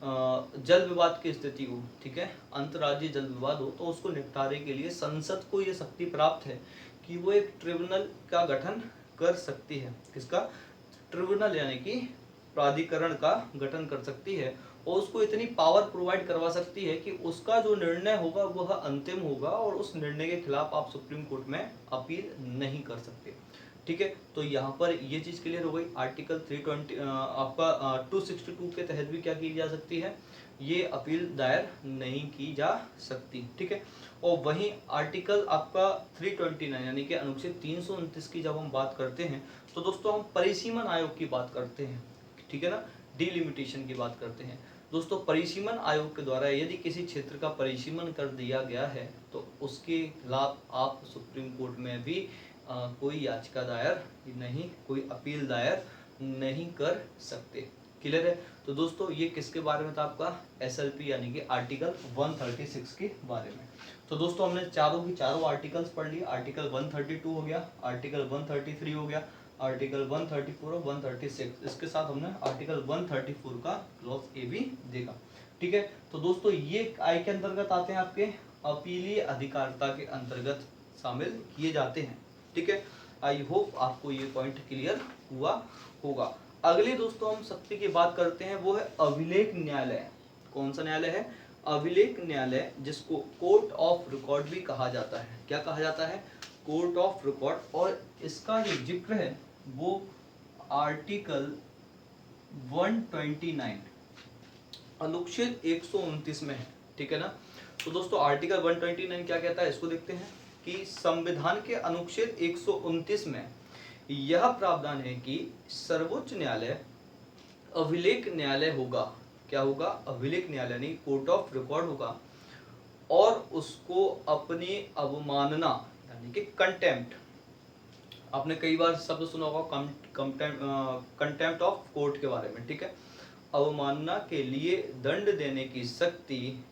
जल विवाद की स्थिति हो, ठीक है, अंतर्राज्यीय जल विवाद हो, तो उसको निपटारे के लिए संसद को ये शक्ति प्राप्त है कि वो एक ट्रिब्यूनल का गठन कर सकती है। किसका? ट्रिब्यूनल यानी कि प्राधिकरण का गठन कर सकती है और उसको इतनी पावर प्रोवाइड करवा सकती है कि उसका जो निर्णय होगा वह अंतिम होगा और उस निर्णय के खिलाफ आप सुप्रीम कोर्ट में अपील नहीं कर सकते। ठीक है, तो यहाँ पर ये चीज क्लियर हो गई। आर्टिकल 320 आपका 262 के तहत भी क्या की जा सकती है, ये अपील दायर नहीं की जा सकती। ठीक है, और वहीं आर्टिकल आपका 329 यानी कि अनुच्छेद 329 की जब हम बात करते हैं तो दोस्तों हम परिसीमन आयोग की बात करते हैं। ठीक है ना, डिलिमिटेशन की बात करते हैं। दोस्तों परिसीमन आयोग के द्वारा यदि किसी क्षेत्र का परिसीमन कर दिया गया है तो उसके खिलाफ आप सुप्रीम कोर्ट में भी कोई याचिका दायर नहीं, कोई अपील दायर नहीं कर सकते। क्लियर है? तो दोस्तों ये किसके बारे में था, आपका एसएलपी यानी कि आर्टिकल 136 के बारे में। तो दोस्तों हमने चारों की चारों आर्टिकल्स पढ़ लिए। आर्टिकल 132 हो गया, आर्टिकल 133 हो गया, आर्टिकल 134 और 136, इसके साथ हमने आर्टिकल 134 का क्लॉज ए भी देखा। ठीक है, तो दोस्तों ये आई के अंतर्गत आते हैं, आपके अपीलीय अधिकारिता के अंतर्गत शामिल किए जाते हैं। ठीक है, आई होप आपको ये पॉइंट क्लियर हुआ होगा। अगले दोस्तों हम शक्ति की बात करते हैं, वो है अभिलेख न्यायालय। कौन सा न्यायालय है? अभिलेख न्यायालय, जिसको कोर्ट ऑफ रिकॉर्ड भी कहा जाता है। क्या कहा जाता है? Court of record. और इसका जो जिक्र है वो आर्टिकल 129 अनुच्छेद 129 में है। ठीक है ना, तो दोस्तों आर्टिकल 129 क्या कहता है, इसको देखते हैं कि संविधान के अनुच्छेद 129 में यह प्रावधान है कि सर्वोच्च न्यायालय अभिलेख न्यायालय होगा। क्या होगा? अभिलेख न्यायालय नहीं, कोर्ट ऑफ रिकॉर्ड होगा और उसको अपनी अवमानना यानी कि कंटेम्प्ट, आपने कई बार शब्द सुना होगा कंटेम्प्ट ऑफ कोर्ट के बारे में। ठीक है, अवमानना के लिए दंड देने की शक्ति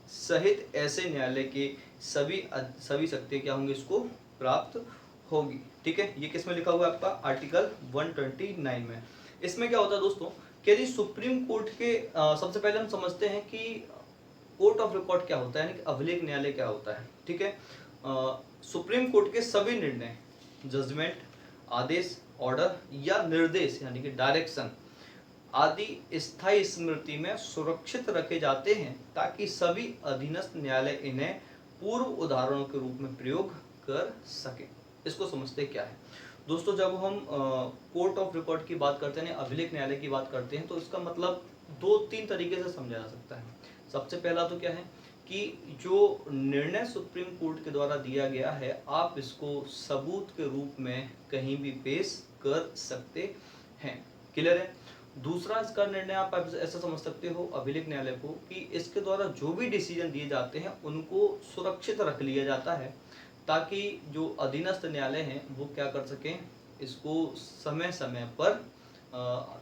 सहित ऐसे न्यायालय के सभी शक्ति क्या होंगे, इसको प्राप्त होगी। ठीक है, ये किसमें लिखा हुआ है आपका? आर्टिकल 129 में। इसमें क्या होता है दोस्तों कि यदि सुप्रीम कोर्ट के सबसे पहले हम समझते हैं कि कोर्ट ऑफ रिकॉर्ड क्या होता है, यानी कि अभिलेख न्यायालय क्या होता है। ठीक है, सुप्रीम कोर्ट के सभी निर्णय, जजमेंट, आदेश, ऑर्डर या निर्देश यानी कि डायरेक्शन आदि स्थायी स्मृति में सुरक्षित रखे जाते हैं ताकि सभी अधीनस्थ न्यायालय इन्हें पूर्व उदाहरणों के रूप में प्रयोग कर सके। इसको समझते क्या है दोस्तों, जब हम कोर्ट ऑफ रिकॉर्ड की बात करते हैं, अभिलेख न्यायालय की बात करते हैं, तो इसका मतलब 2-3 तरीके से समझा जा सकता है। सबसे पहला तो क्या है कि जो निर्णय सुप्रीम कोर्ट के द्वारा दिया गया है, आप इसको सबूत के रूप में कहीं भी पेश कर सकते हैं। क्लियर है? दूसरा इसका निर्णय आप ऐसा समझ सकते हो अभिलेख न्यायालय को कि इसके द्वारा जो भी डिसीजन दिए जाते हैं उनको सुरक्षित रख लिया जाता है, ताकि जो अधीनस्थ न्यायालय हैं वो क्या कर सकें, इसको समय समय पर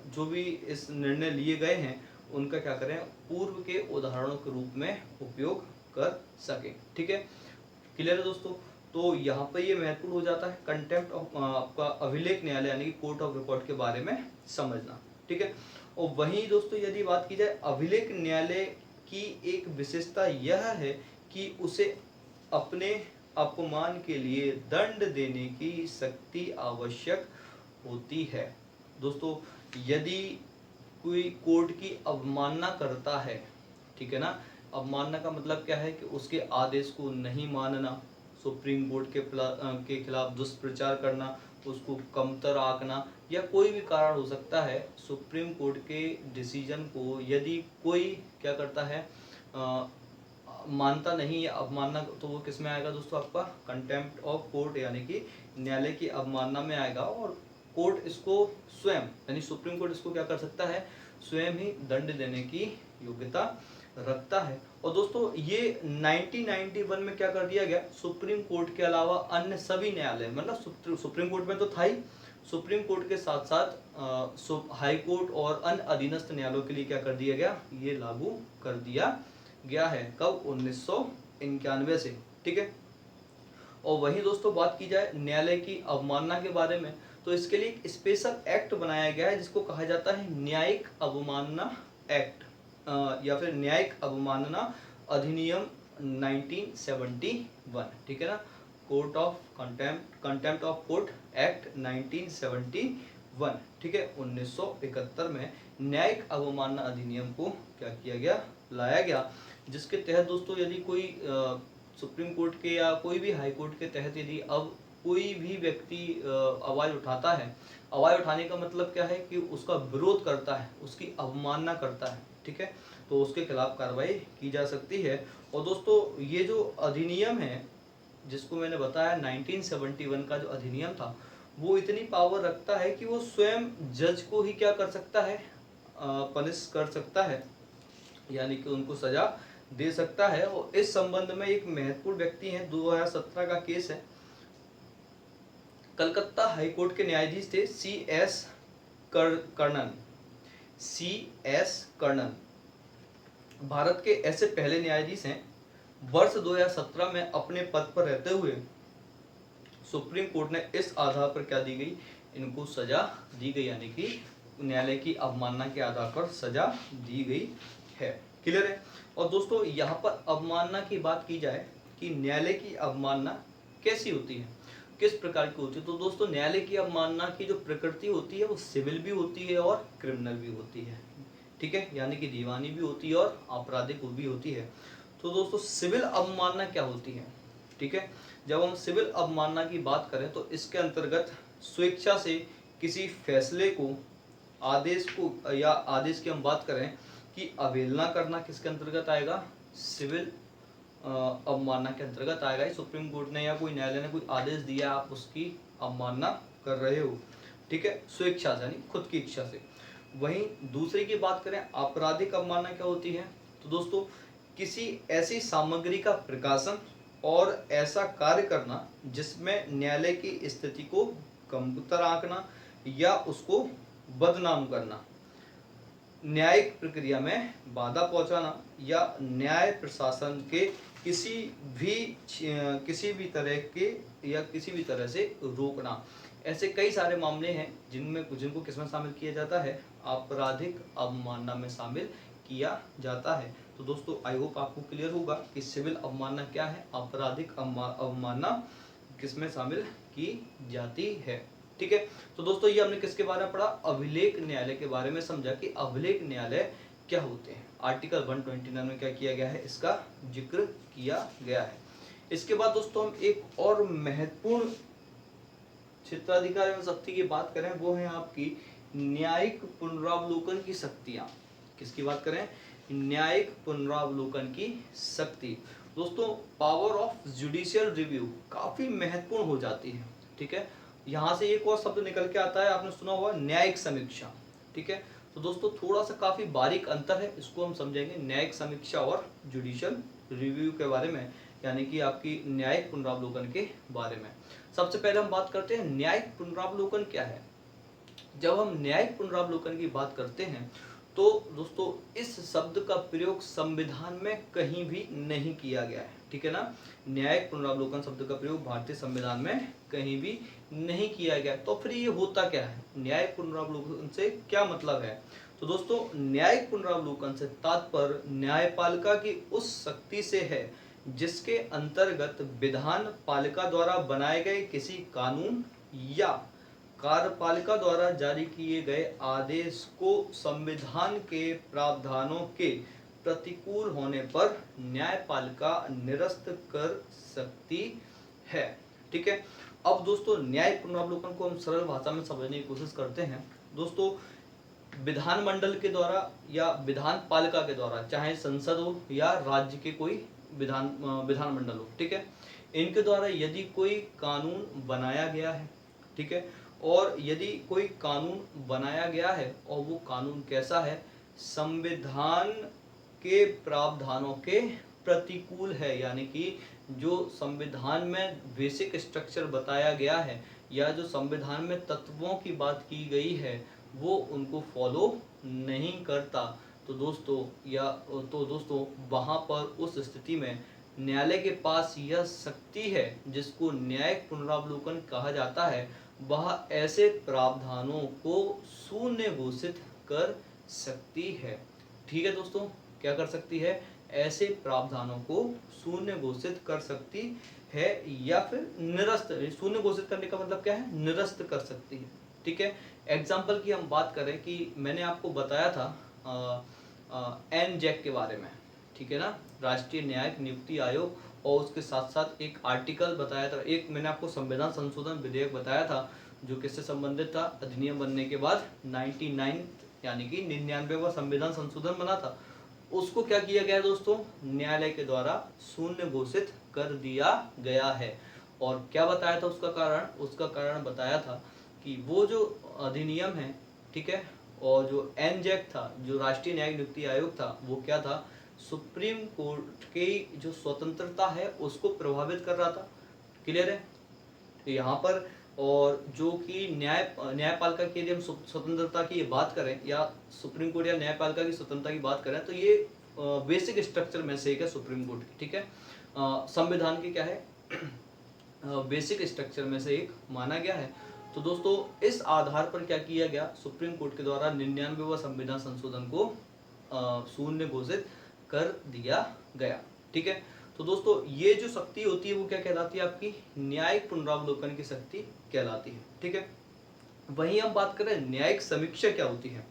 जो भी इस निर्णय लिए गए हैं उनका क्या करें, पूर्व के उदाहरणों के रूप में उपयोग कर सकें। ठीक है, क्लियर है दोस्तों। तो यहाँ पर ये महत्वपूर्ण हो जाता है कंटेम्प्ट ऑफ आपका अभिलेख न्यायालय यानी कि कोर्ट ऑफ रिकॉर्ड के बारे में समझना। ठीक है, और वहीं दोस्तों यदि बात की जाए अभिलेख न्यायालय की एक विशेषता यह है कि उसे अपने अपमान के लिए दंड देने की शक्ति आवश्यक होती है। दोस्तों यदि कोई कोर्ट की अवमानना करता है, ठीक है ना, अवमानना का मतलब क्या है कि उसके आदेश को नहीं मानना, सुप्रीम कोर्ट के खिलाफ दुष्प्रचार करना, उसको कमतर आंकना, या कोई भी कारण हो सकता है सुप्रीम कोर्ट के डिसीजन को यदि कोई क्या करता है मानता नहीं या अवमानना, तो वो किस में आएगा दोस्तों, आपका कंटेम्प्ट ऑफ कोर्ट यानी कि न्यायालय की अवमानना में आएगा। और कोर्ट इसको स्वयं यानी सुप्रीम कोर्ट इसको क्या कर सकता है, स्वयं ही दंड देने की योग्यता रखता है। और दोस्तों ये 1991 में क्या कर दिया गया, सुप्रीम कोर्ट के अलावा अन्य सभी न्यायालय, मतलब सुप्रीम कोर्ट में तो था ही, सुप्रीम कोर्ट के साथ साथ हाई कोर्ट और अन्य अधीनस्थ न्यायालयों के लिए क्या कर दिया गया, ये लागू कर दिया गया है। कब, 1991 से। ठीक है, और वहीं दोस्तों बात की जाए न्यायालय की अवमानना के बारे में, तो इसके लिए एक स्पेशल एक्ट बनाया गया है जिसको कहा जाता है न्यायिक अवमानना एक्ट या फिर न्यायिक अवमानना अधिनियम 1971। ठीक है ना, court of contempt of court act 1971। ठीक है, 1971 में न्यायिक अवमानना अधिनियम को क्या किया गया, लाया गया, जिसके तहत दोस्तों यदि कोई सुप्रीम कोर्ट के या कोई भी हाई कोर्ट के तहत यदि अब कोई भी व्यक्ति आवाज उठाता है, आवाज उठाने का मतलब क्या है कि उसका विरोध करता है, उसकी अवमानना करता है, ठीक है, तो उसके खिलाफ कार्रवाई की जा सकती है। और दोस्तों ये जो अधिनियम है जिसको मैंने बताया 1971 का जो अधिनियम था, वो इतनी पावर रखता है कि वो स्वयं जज को ही क्या कर सकता है, पनिश कर सकता है, यानी कि उनको सजा दे सकता है। और इस संबंध में एक महत्वपूर्ण व्यक्ति हैं, 2017 का केस है, कलकत्ता हाई कोर्ट के न्यायाधीश थे C.S. कर्णन। C.S. कर्णन भारत के ऐसे पहले न्यायाधीश हैं, वर्ष 2017 में अपने पद पर रहते हुए सुप्रीम कोर्ट ने इस आधार पर क्या दी गई, इनको सजा दी गई, यानी कि न्यायालय की अवमानना के आधार पर सजा दी गई है। क्लियर है। और दोस्तों यहाँ पर अवमानना की बात की जाए कि न्यायालय की अवमानना कैसी होती है, किस प्रकार की होती है, तो दोस्तों न्यायालय की अवमानना की जो प्रकृति होती है वो सिविल भी होती है और क्रिमिनल भी होती है। ठीक है, यानी कि दीवानी भी होती है और आपराधिक भी होती है। तो दोस्तों सिविल अवमानना क्या होती है, ठीक है, जब हम सिविल अवमानना की बात करें तो इसके अंतर्गत स्वेच्छा से किसी फैसले को, आदेश को, या आदेश की हम बात करें कि अवहेलना करना किसके अंतर्गत आएगा, सिविल अवमानना के अंतर्गत आएगा। सुप्रीम कोर्ट ने या कोई न्यायालय ने कोई आदेश दिया, आप उसकी अवमानना कर रहे हो, ठीक है, स्वेच्छा से यानी खुद की इच्छा से। वहीं दूसरी की बात करें आपराधिक अवमानना क्या होती है, तो दोस्तों किसी ऐसी सामग्री का प्रकाशन और ऐसा कार्य करना जिसमें न्यायालय की स्थिति को कमतर आंकना या उसको बदनाम करना, न्यायिक प्रक्रिया में बाधा पहुंचाना, या न्याय प्रशासन के किसी भी तरह से रोकना। ऐसे कई सारे मामले हैं जिनको किसमें शामिल किया जाता है, आपराधिक अवमानना में शामिल किया जाता है। तो दोस्तों आई होप आपको क्लियर होगा कि सिविल अवमानना क्या है, आपराधिक अवमानना किसमें शामिल की जाती है। ठीक है, तो दोस्तों ये हमने किसके बारे में पढ़ा, अभिलेख न्यायालय के बारे में समझा कि अभिलेख न्यायालय क्या होते हैं। आर्टिकल 129 में क्या किया गया है, इसका जिक्र किया गया है। इसके बाद दोस्तों हम एक और महत्वपूर्ण क्षेत्राधिकार एवं शक्ति की बात करें, वो है आपकी न्यायिक पुनरावलोकन की शक्तियां। किसकी बात करें, न्यायिक पुनरावलोकन की शक्ति। दोस्तों पावर ऑफ जुडिशियल रिव्यू काफी महत्वपूर्ण हो जाती है। ठीक है, यहाँ से एक और शब्द निकल के आता है, आपने सुना होगा न्यायिक समीक्षा। ठीक है, तो दोस्तों थोड़ा सा काफी बारीक अंतर है, इसको हम समझेंगे न्यायिक समीक्षा और जुडिशियल रिव्यू के बारे में, यानी कि आपकी न्यायिक पुनरावलोकन के बारे में। सबसे पहले हम बात करते हैं न्यायिक पुनरावलोकन क्या है। जब हम न्यायिक पुनरावलोकन की बात करते हैं तो दोस्तों इस शब्द का प्रयोग संविधान में कहीं भी नहीं किया गया है, ठीक है ना। न्यायिक पुनरावलोकन शब्द का प्रयोग भारतीय संविधान में कहीं भी नहीं किया गया। तो फिर ये होता क्या है, न्यायिक पुनरावलोकन से क्या मतलब है। तो दोस्तों न्यायिक पुनरावलोकन से तात्पर्य न्यायपालिका की उस शक्ति से है जिसके अंतर्गत विधान पालिका द्वारा बनाए गए किसी कानून या कार्यपालिका द्वारा जारी किए गए आदेश को संविधान के प्रावधानों के प्रतिकूल होने पर न्यायपालिका निरस्त कर सकती है, ठीक है। अब दोस्तों न्यायिक पुनरावलोकन को हम सरल भाषा में समझने की कोशिश करते हैं। दोस्तों विधानमंडल के द्वारा या विधान पालिका के द्वारा, चाहे संसद हो या राज्य के कोई विधानमंडल हो, ठीक है, इनके द्वारा यदि कोई कानून बनाया गया है, ठीक है, और यदि कोई कानून बनाया गया है और वो कानून कैसा है, संविधान के प्रावधानों के प्रतिकूल है, यानी कि जो संविधान में बेसिक स्ट्रक्चर बताया गया है या जो संविधान में तत्वों की बात की गई है वो उनको फॉलो नहीं करता, तो दोस्तों वहाँ पर उस स्थिति में न्यायालय के पास यह शक्ति है जिसको न्यायिक पुनरावलोकन कहा जाता है, वह ऐसे प्रावधानों को शून्य घोषित कर सकती है, ठीक है दोस्तों, क्या कर सकती है, ऐसे प्रावधानों को शून्य घोषित कर सकती है या फिर निरस्त। शून्य घोषित करने का मतलब क्या है, निरस्त कर सकती है, ठीक है। एग्जाम्पल की हम बात करें कि मैंने आपको बताया था एनजेक के बारे में, ठीक है ना, राष्ट्रीय न्यायिक नियुक्ति आयोग, और उसके साथ साथ एक आर्टिकल बताया था, एक मैंने आपको संविधान संशोधन विधेयक बताया था जो किससे संबंधित था, अधिनियम बनने के बाद 99 यानी कि 99वां संविधान संशोधन बना था, उसको क्या किया गया दोस्तों, न्यायालय के द्वारा शून्य घोषित कर दिया गया है। और क्या बताया था उसका कारण, उसका कारण बताया था कि वो जो अधिनियम है, ठीक है, और जो एनजेक था, जो राष्ट्रीय न्यायिक नियुक्ति आयोग था, वो क्या था, सुप्रीम कोर्ट की जो स्वतंत्रता है उसको प्रभावित कर रहा था, क्लियर है। तो यहाँ पर और जो कि न्यायपालिका के लिए हम स्वतंत्रता की बात करें या सुप्रीम कोर्ट या न्यायपालिका की स्वतंत्रता की बात करें तो ये बेसिक स्ट्रक्चर में से एक है सुप्रीम कोर्ट की, ठीक है, संविधान की क्या है बेसिक स्ट्रक्चर में से एक माना गया है। तो दोस्तों इस आधार पर क्या किया गया, सुप्रीम कोर्ट के द्वारा 99वां संविधान संशोधन को शून्य घोषित कर दिया गया, ठीक है। तो दोस्तों ये जो शक्ति होती है वो क्या कहलाती है, आपकी न्यायिक पुनरावलोकन की शक्ति कहलाती है, ठीक है। वहीं हम बात करें न्यायिक समीक्षा क्या होती है।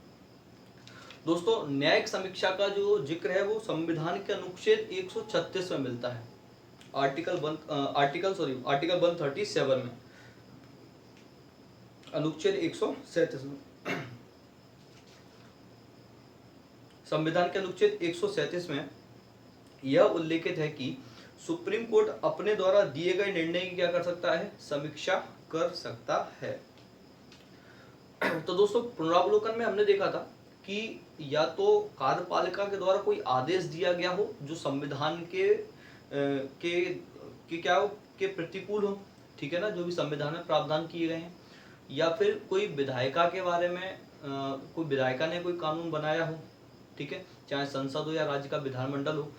दोस्तों न्यायिक समीक्षा का जो जिक्र है वो संविधान के अनुच्छेद 136 में मिलता है, आर्टिकल 137 में, अनुच्छेद 137 में संविधान के अनुच्छेद 137 में यह उल्लेखित है कि सुप्रीम कोर्ट अपने द्वारा दिए गए निर्णय की क्या कर सकता है, समीक्षा कर सकता है। तो दोस्तों पुनरावलोकन में हमने देखा था कि या तो कार्यपालिका के द्वारा कोई आदेश दिया गया हो जो संविधान के क्या हो के प्रतिकूल हो, ठीक है ना, जो भी संविधान में प्रावधान किए गए हैं, या फिर कोई विधायिका के बारे में कोई विधायिका ने कोई कानून बनाया हो, ठीक है, चाहे संसद हो या राज्य का विधानमंडल हो,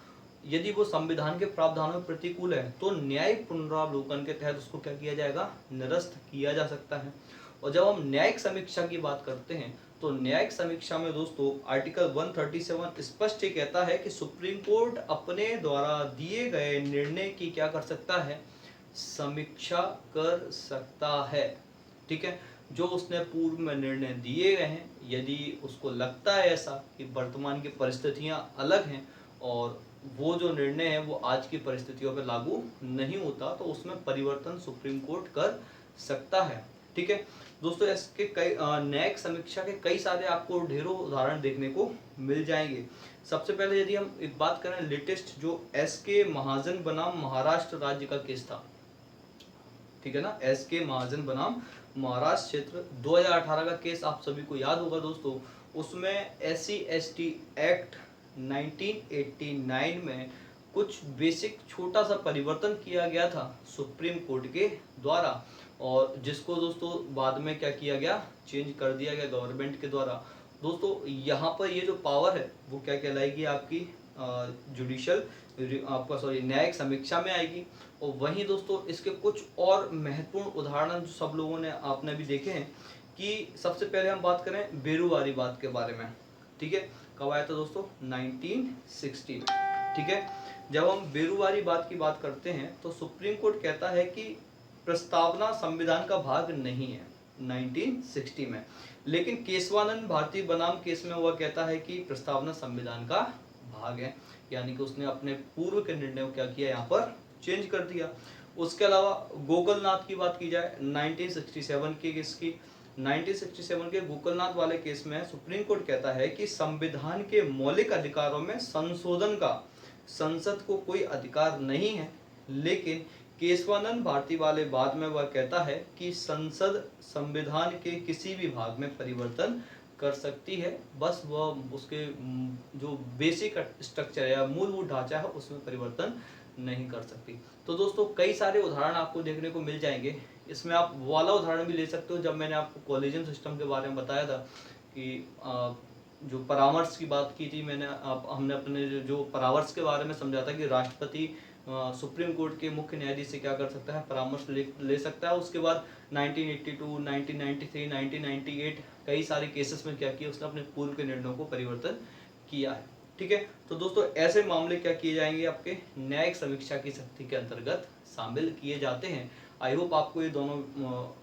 यदि वो संविधान के प्रावधानों में प्रतिकूल है तो न्यायिक पुनरावलोकन के तहत उसको क्या किया जाएगा, निरस्त किया जा सकता है। और जब हम न्यायिक समीक्षा की बात करते हैं तो न्यायिक समीक्षा में दोस्तों आर्टिकल 137 स्पष्ट ही कहता है कि सुप्रीम कोर्ट अपने द्वारा दिए गए निर्णय की क्या कर सकता है, समीक्षा कर सकता है, ठीक है। जो उसने पूर्व में निर्णय दिए गए हैं, यदि उसको लगता है ऐसा कि वर्तमान की परिस्थितियां अलग हैं और वो जो निर्णय है वो आज की परिस्थितियों पर लागू नहीं होता, तो उसमें परिवर्तन सुप्रीम कोर्ट कर सकता है, ठीक है। दोस्तों इसके कई न्यायिक समीक्षा के कई सारे आपको ढेरों उदाहरण देखने को मिल जाएंगे। सबसे पहले यदि हम एक बात करें लेटेस्ट, जो एस.के. महाजन बनाम महाराष्ट्र राज्य का केस था, ठीक है ना, एस.के. महाजन बनाम महाराष्ट्र क्षेत्र 2018 का केस आप सभी को याद होगा दोस्तों। उसमें SC/ST एक्ट 1989 में कुछ बेसिक छोटा सा परिवर्तन किया गया था सुप्रीम कोर्ट के द्वारा, और जिसको दोस्तों बाद में क्या किया गया, चेंज कर दिया गया गवर्नमेंट के द्वारा। दोस्तों यहाँ पर ये जो पावर है वो क्या कहलाएगी, आपकी जुडिशल आपका सॉरी न्यायिक समीक्षा में आएगी। और वहीं दोस्तों इसके कुछ और महत्वपूर्ण उदाहरण जो सब लोगों ने आपने भी देखे हैं कि सबसे पहले हम बात करें बेरूवारी बात के बारे में। ठीक है, कब आया था दोस्तों, 1960। ठीक है, जब हम बेरूवारी बात की बात करते हैं तो सुप्रीम कोर्ट कहता है कि प्रस्तावना संविधान का भाग नहीं है 1960 में, लेकिन केशवानंद भारती बनाम केस में वह कहता है कि प्रस्तावना संविधान का भाग है, यानी कि उसने अपने पूर्व के निर्णय को क्या किया, यहाँ पर चेंज कर दिया। उसके अलावा गोकुलनाथ की बात की जाए 1967 के केस की, 1967 के गोकुलनाथ वाले केस में सुप्रीम कोर्ट कहता है कि संविधान के मौलिक अधिकारों में संशोधन का संसद को कोई अधिकार नहीं है, लेकिन केशवानंद भारती वाले बाद में वह कहता है कि संसद संविधान के किसी भी भाग में परिवर्तन कर सकती है, बस वह उसके जो बेसिक स्ट्रक्चर है या मूलभूत ढांचा है उसमें परिवर्तन नहीं कर सकती। तो दोस्तों कई सारे उदाहरण आपको देखने को मिल जाएंगे। इसमें आप वो वाला उदाहरण भी ले सकते हो जब मैंने आपको कॉलेजियम सिस्टम के बारे में बताया था कि जो परामर्श की बात की थी मैंने, हमने अपने जो परामर्श के बारे में समझा था कि राष्ट्रपति सुप्रीम कोर्ट के मुख्य न्यायाधीश से क्या कर सकता है, परामर्श ले सकता है। उसके बाद 1982, 1993, 1998 कई सारे केसेस में क्या किया, उसने अपने पूर्व के निर्णयों को परिवर्तन किया है। ठीक है, तो दोस्तों ऐसे मामले क्या किए जाएंगे, आपके न्यायिक समीक्षा की शक्ति के अंतर्गत शामिल किए जाते हैं। आई होप आपको ये दोनों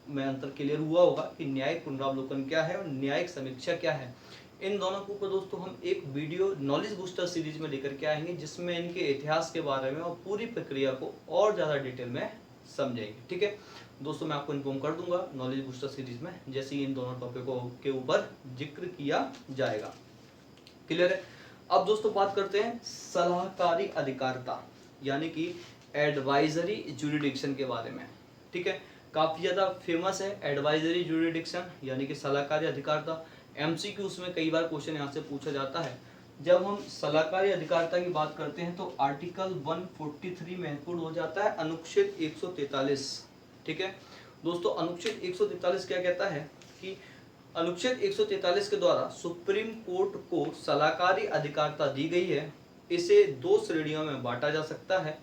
में अंतर क्लियर हुआ होगा कि न्यायिक पुनरावलोकन क्या है और न्यायिक समीक्षा क्या है। इन दोनों को दोस्तों हम एक वीडियो नॉलेज बूस्टर सीरीज में लेकर के आएंगे, जिसमें इनके इतिहास के बारे में और पूरी प्रक्रिया को और ज़्यादा डिटेल में समझेंगे। ठीक है दोस्तों, मैं आपको इन्फॉर्म कर दूंगा नॉलेज बूस्टर सीरीज में जैसे ही इन दोनों टॉपिकों के ऊपर जिक्र किया जाएगा। क्लियर है। अब दोस्तों बात करते हैं सलाहकारी अधिकारिता यानी कि एडवाइजरी जुरिडिक्शन के बारे में। ठीक है, काफी ज्यादा फेमस है एडवाइजरी जुरिडिक्शन यानी कि सलाहकारी अधिकारिता। MCQs में कई बार क्वेश्चन यहाँ से पूछा जाता है। जब हम सलाहकारी अधिकारिता की बात करते हैं तो आर्टिकल 143 महत्वपूर्ण हो जाता है, अनुच्छेद 143। ठीक है दोस्तों, अनुच्छेद 143 क्या कहता है कि अनुच्छेद 143 के द्वारा सुप्रीम कोर्ट को सलाहकारी अधिकारिता दी गई है। इसे दो श्रेणियों में बांटा जा सकता है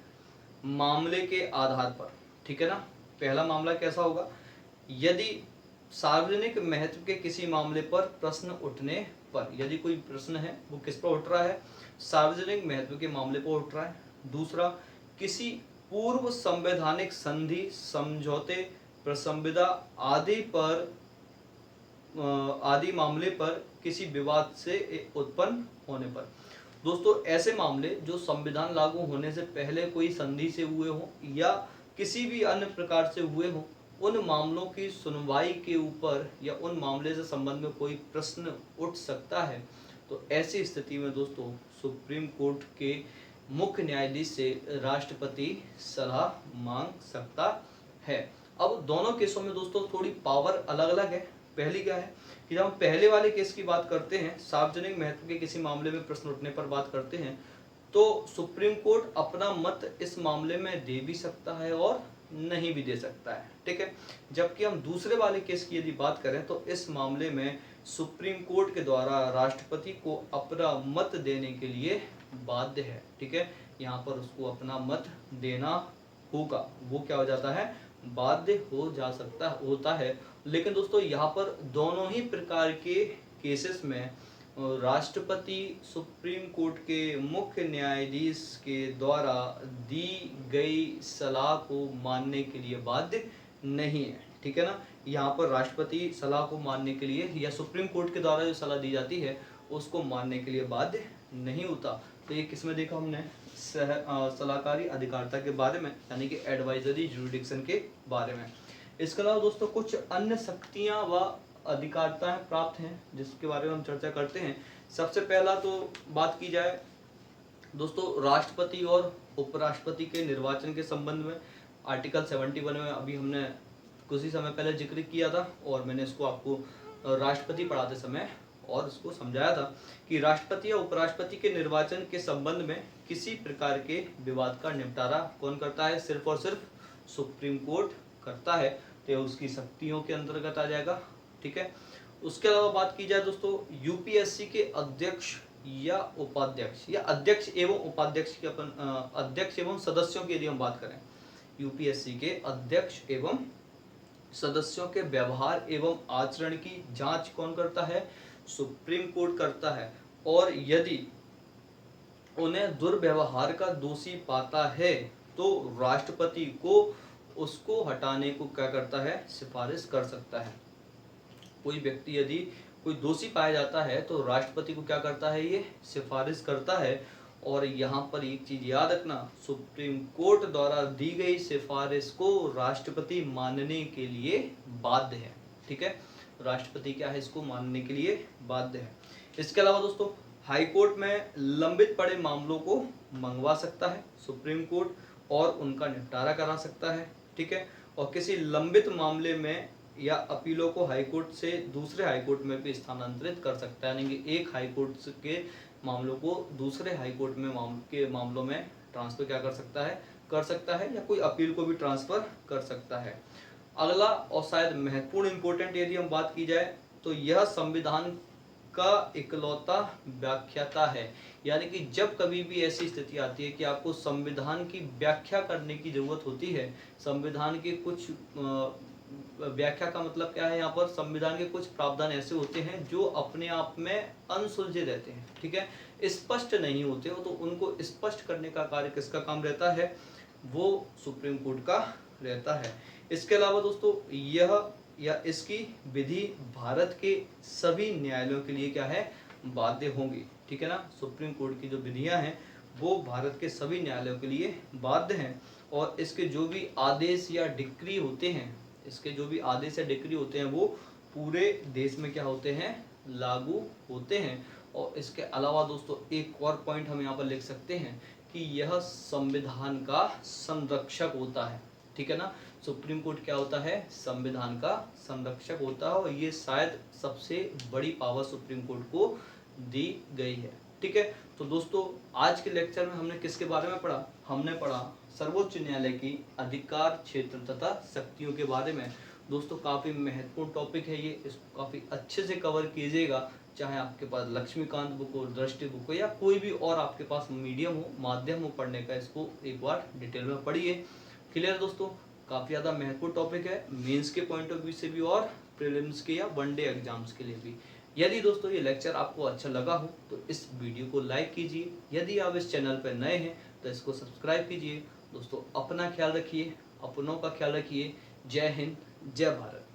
मामले के आधार पर। ठीक है ना, पहला मामला कैसा होगा, यदि सार्वजनिक महत्व के किसी मामले पर प्रश्न उठने पर, यदि कोई प्रश्न है वो किस पर उठ रहा है, सार्वजनिक महत्व के मामले पर उठ रहा है। दूसरा, किसी पूर्व संवैधानिक संधि, समझौते, प्रसंविदा आदि मामले पर किसी विवाद से उत्पन्न होने पर। दोस्तों ऐसे मामले जो संविधान लागू होने से पहले कोई संधि से हुए हो या किसी भी अन्य प्रकार से हुए हो, उन मामलों की सुनवाई के ऊपर या उन मामले से संबंध में कोई प्रश्न उठ सकता है, तो ऐसी स्थिति में दोस्तों सुप्रीम कोर्ट के मुख्य न्यायाधीश से राष्ट्रपति सलाह मांग सकता है। अब दोनों केसों में दोस्तों थोड़ी पावर अलग अलग है। पहली क्या है कि जब हम पहले वाले केस की बात करते हैं, सार्वजनिक महत्व के किसी मामले में प्रश्न उठने पर बात करते हैं, तो सुप्रीम कोर्ट अपना मत इस मामले में दे भी सकता है और नहीं भी दे सकता है। ठीक है, जबकि हम दूसरे वाले केस की यदि बात करें तो इस मामले में सुप्रीम कोर्ट के द्वारा राष्ट्रपति को अपना मत देने के लिए बाध्य है। ठीक है, यहाँ पर उसको अपना मत देना होगा, वो क्या हो जाता है, बाध्य हो जा सकता होता है। लेकिन दोस्तों यहाँ पर दोनों ही प्रकार के केसेस में राष्ट्रपति सुप्रीम कोर्ट के मुख्य न्यायाधीश के द्वारा दी गई सलाह को मानने के लिए बाध्य नहीं है। ठीक है ना, यहाँ पर राष्ट्रपति सलाह को मानने के लिए या सुप्रीम कोर्ट के द्वारा जो सलाह दी जाती है उसको मानने के लिए बाध्य नहीं होता। तो ये किसमें देखा हमने, सलाहकारी अधिकारिता के बारे में यानी कि एडवाइजरी जुरिडिक्शन के बारे में। इसके अलावा दोस्तों कुछ अन्य शक्तियाँ व अधिकारिताएं प्राप्त हैं जिसके बारे में हम चर्चा करते हैं। सबसे पहला तो बात की जाए दोस्तों राष्ट्रपति और उपराष्ट्रपति के निर्वाचन के संबंध में, आर्टिकल 71 में अभी हमने कुछ ही समय पहले जिक्र किया था और मैंने इसको आपको राष्ट्रपति पढ़ाते समय और उसको समझाया था कि राष्ट्रपति या उपराष्ट्रपति के निर्वाचन के संबंध में किसी प्रकार के विवाद का निपटारा कौन करता है? सिर्फ और सिर्फ सुप्रीम कोर्ट करता है। तो उसकी शक्तियों के अंतर्गत आ जाएगा। ठीक है, उसके अलावा बात की जाए दोस्तों यूपीएससी के अध्यक्ष या उपाध्यक्ष या अध्यक्ष एवं उपाध्यक्ष के अध्यक्ष एवं सदस्यों की यदि हम बात करें, यूपीएससी के अध्यक्ष एवं सदस्यों के व्यवहार एवं आचरण की जांच कौन करता है? सुप्रीम कोर्ट करता है। और यदि उन्हें दुर्व्यवहार का दोषी पाता है तो राष्ट्रपति को उसको हटाने को क्या करता है? सिफारिश कर सकता है। कोई व्यक्ति यदि कोई दोषी पाया जाता है तो राष्ट्रपति को क्या करता है? ये सिफारिश करता है। और यहाँ पर एक चीज याद रखना, सुप्रीम कोर्ट द्वारा दी गई सिफारिश को राष्ट्रपति मानने के लिए बाध्य है। ठीक है, राष्ट्रपति क्या है? इसको मानने के लिए बाध्य है। इसके अलावा दोस्तों हाई कोर्ट में लंबित पड़े मामलों को मंगवा सकता है सुप्रीम कोर्ट और उनका निपटारा करा सकता है। ठीक है, और किसी लंबित मामले में या अपीलों को हाई कोर्ट से दूसरे हाई कोर्ट में भी स्थानांतरित कर सकता है, यानी कि एक हाई कोर्ट के मामलों को दूसरे हाई कोर्ट में मामलों में ट्रांसफर क्या कर सकता है, या कोई अपील को भी ट्रांसफर कर सकता है। अगला और शायद महत्वपूर्ण इंपॉर्टेंट यदि हम बात की जाए तो यह संविधान का इकलौता व्याख्याता है। यानी कि जब कभी भी ऐसी स्थिति आती है कि आपको संविधान की व्याख्या करने की जरूरत होती है, संविधान के कुछ व्याख्या का मतलब क्या है? यहाँ पर संविधान के कुछ प्रावधान ऐसे होते हैं जो अपने आप में अनसुलझे रहते हैं। ठीक है, स्पष्ट नहीं होते हो, तो उनको स्पष्ट करने का कार्य किसका काम रहता है? वो सुप्रीम कोर्ट का रहता है। इसके अलावा दोस्तों यह या इसकी विधि भारत के सभी न्यायालयों के लिए क्या है? बाध्य होंगी। ठीक है ना, सुप्रीम कोर्ट की जो विधियां हैं वो भारत के सभी न्यायालयों के लिए बाध्य हैं। और इसके जो भी आदेश या डिक्री होते हैं, वो पूरे देश में क्या होते हैं? लागू होते हैं। और इसके अलावा दोस्तों एक और पॉइंट हम यहाँ पर लिख सकते हैं कि यह संविधान का संरक्षक होता है। ठीक है ना, सुप्रीम कोर्ट क्या होता है? संविधान का संरक्षक होता है। और ये शायद सबसे बड़ी पावर सुप्रीम कोर्ट को दी गई है। ठीक है, तो दोस्तों आज के लेक्चर में हमने किसके बारे में पढ़ा? हमने पढ़ा सर्वोच्च न्यायालय की अधिकार क्षेत्र तथा शक्तियों के बारे में। दोस्तों काफी महत्वपूर्ण टॉपिक है ये, इसको काफी अच्छे से कवर कीजिएगा। चाहे आपके पास लक्ष्मीकांत बुक हो, दृष्टि बुक हो, या कोई भी और आपके पास मीडियम हो, माध्यम हो पढ़ने का, इसको एक बार डिटेल में पढ़िए। क्लियर दोस्तों, काफी ज्यादा महत्वपूर्ण टॉपिक है मेंस के पॉइंट ऑफ व्यू से भी और प्रीलिम्स के या वनडे एग्जाम्स के लिए भी। यदि दोस्तों ये लेक्चर आपको अच्छा लगा हो तो इस वीडियो को लाइक कीजिए। यदि आप इस चैनल पर नए हैं तो इसको सब्सक्राइब कीजिए। दोस्तों अपना ख्याल रखिए, अपनों का ख्याल रखिए। जय हिंद, जय भारत।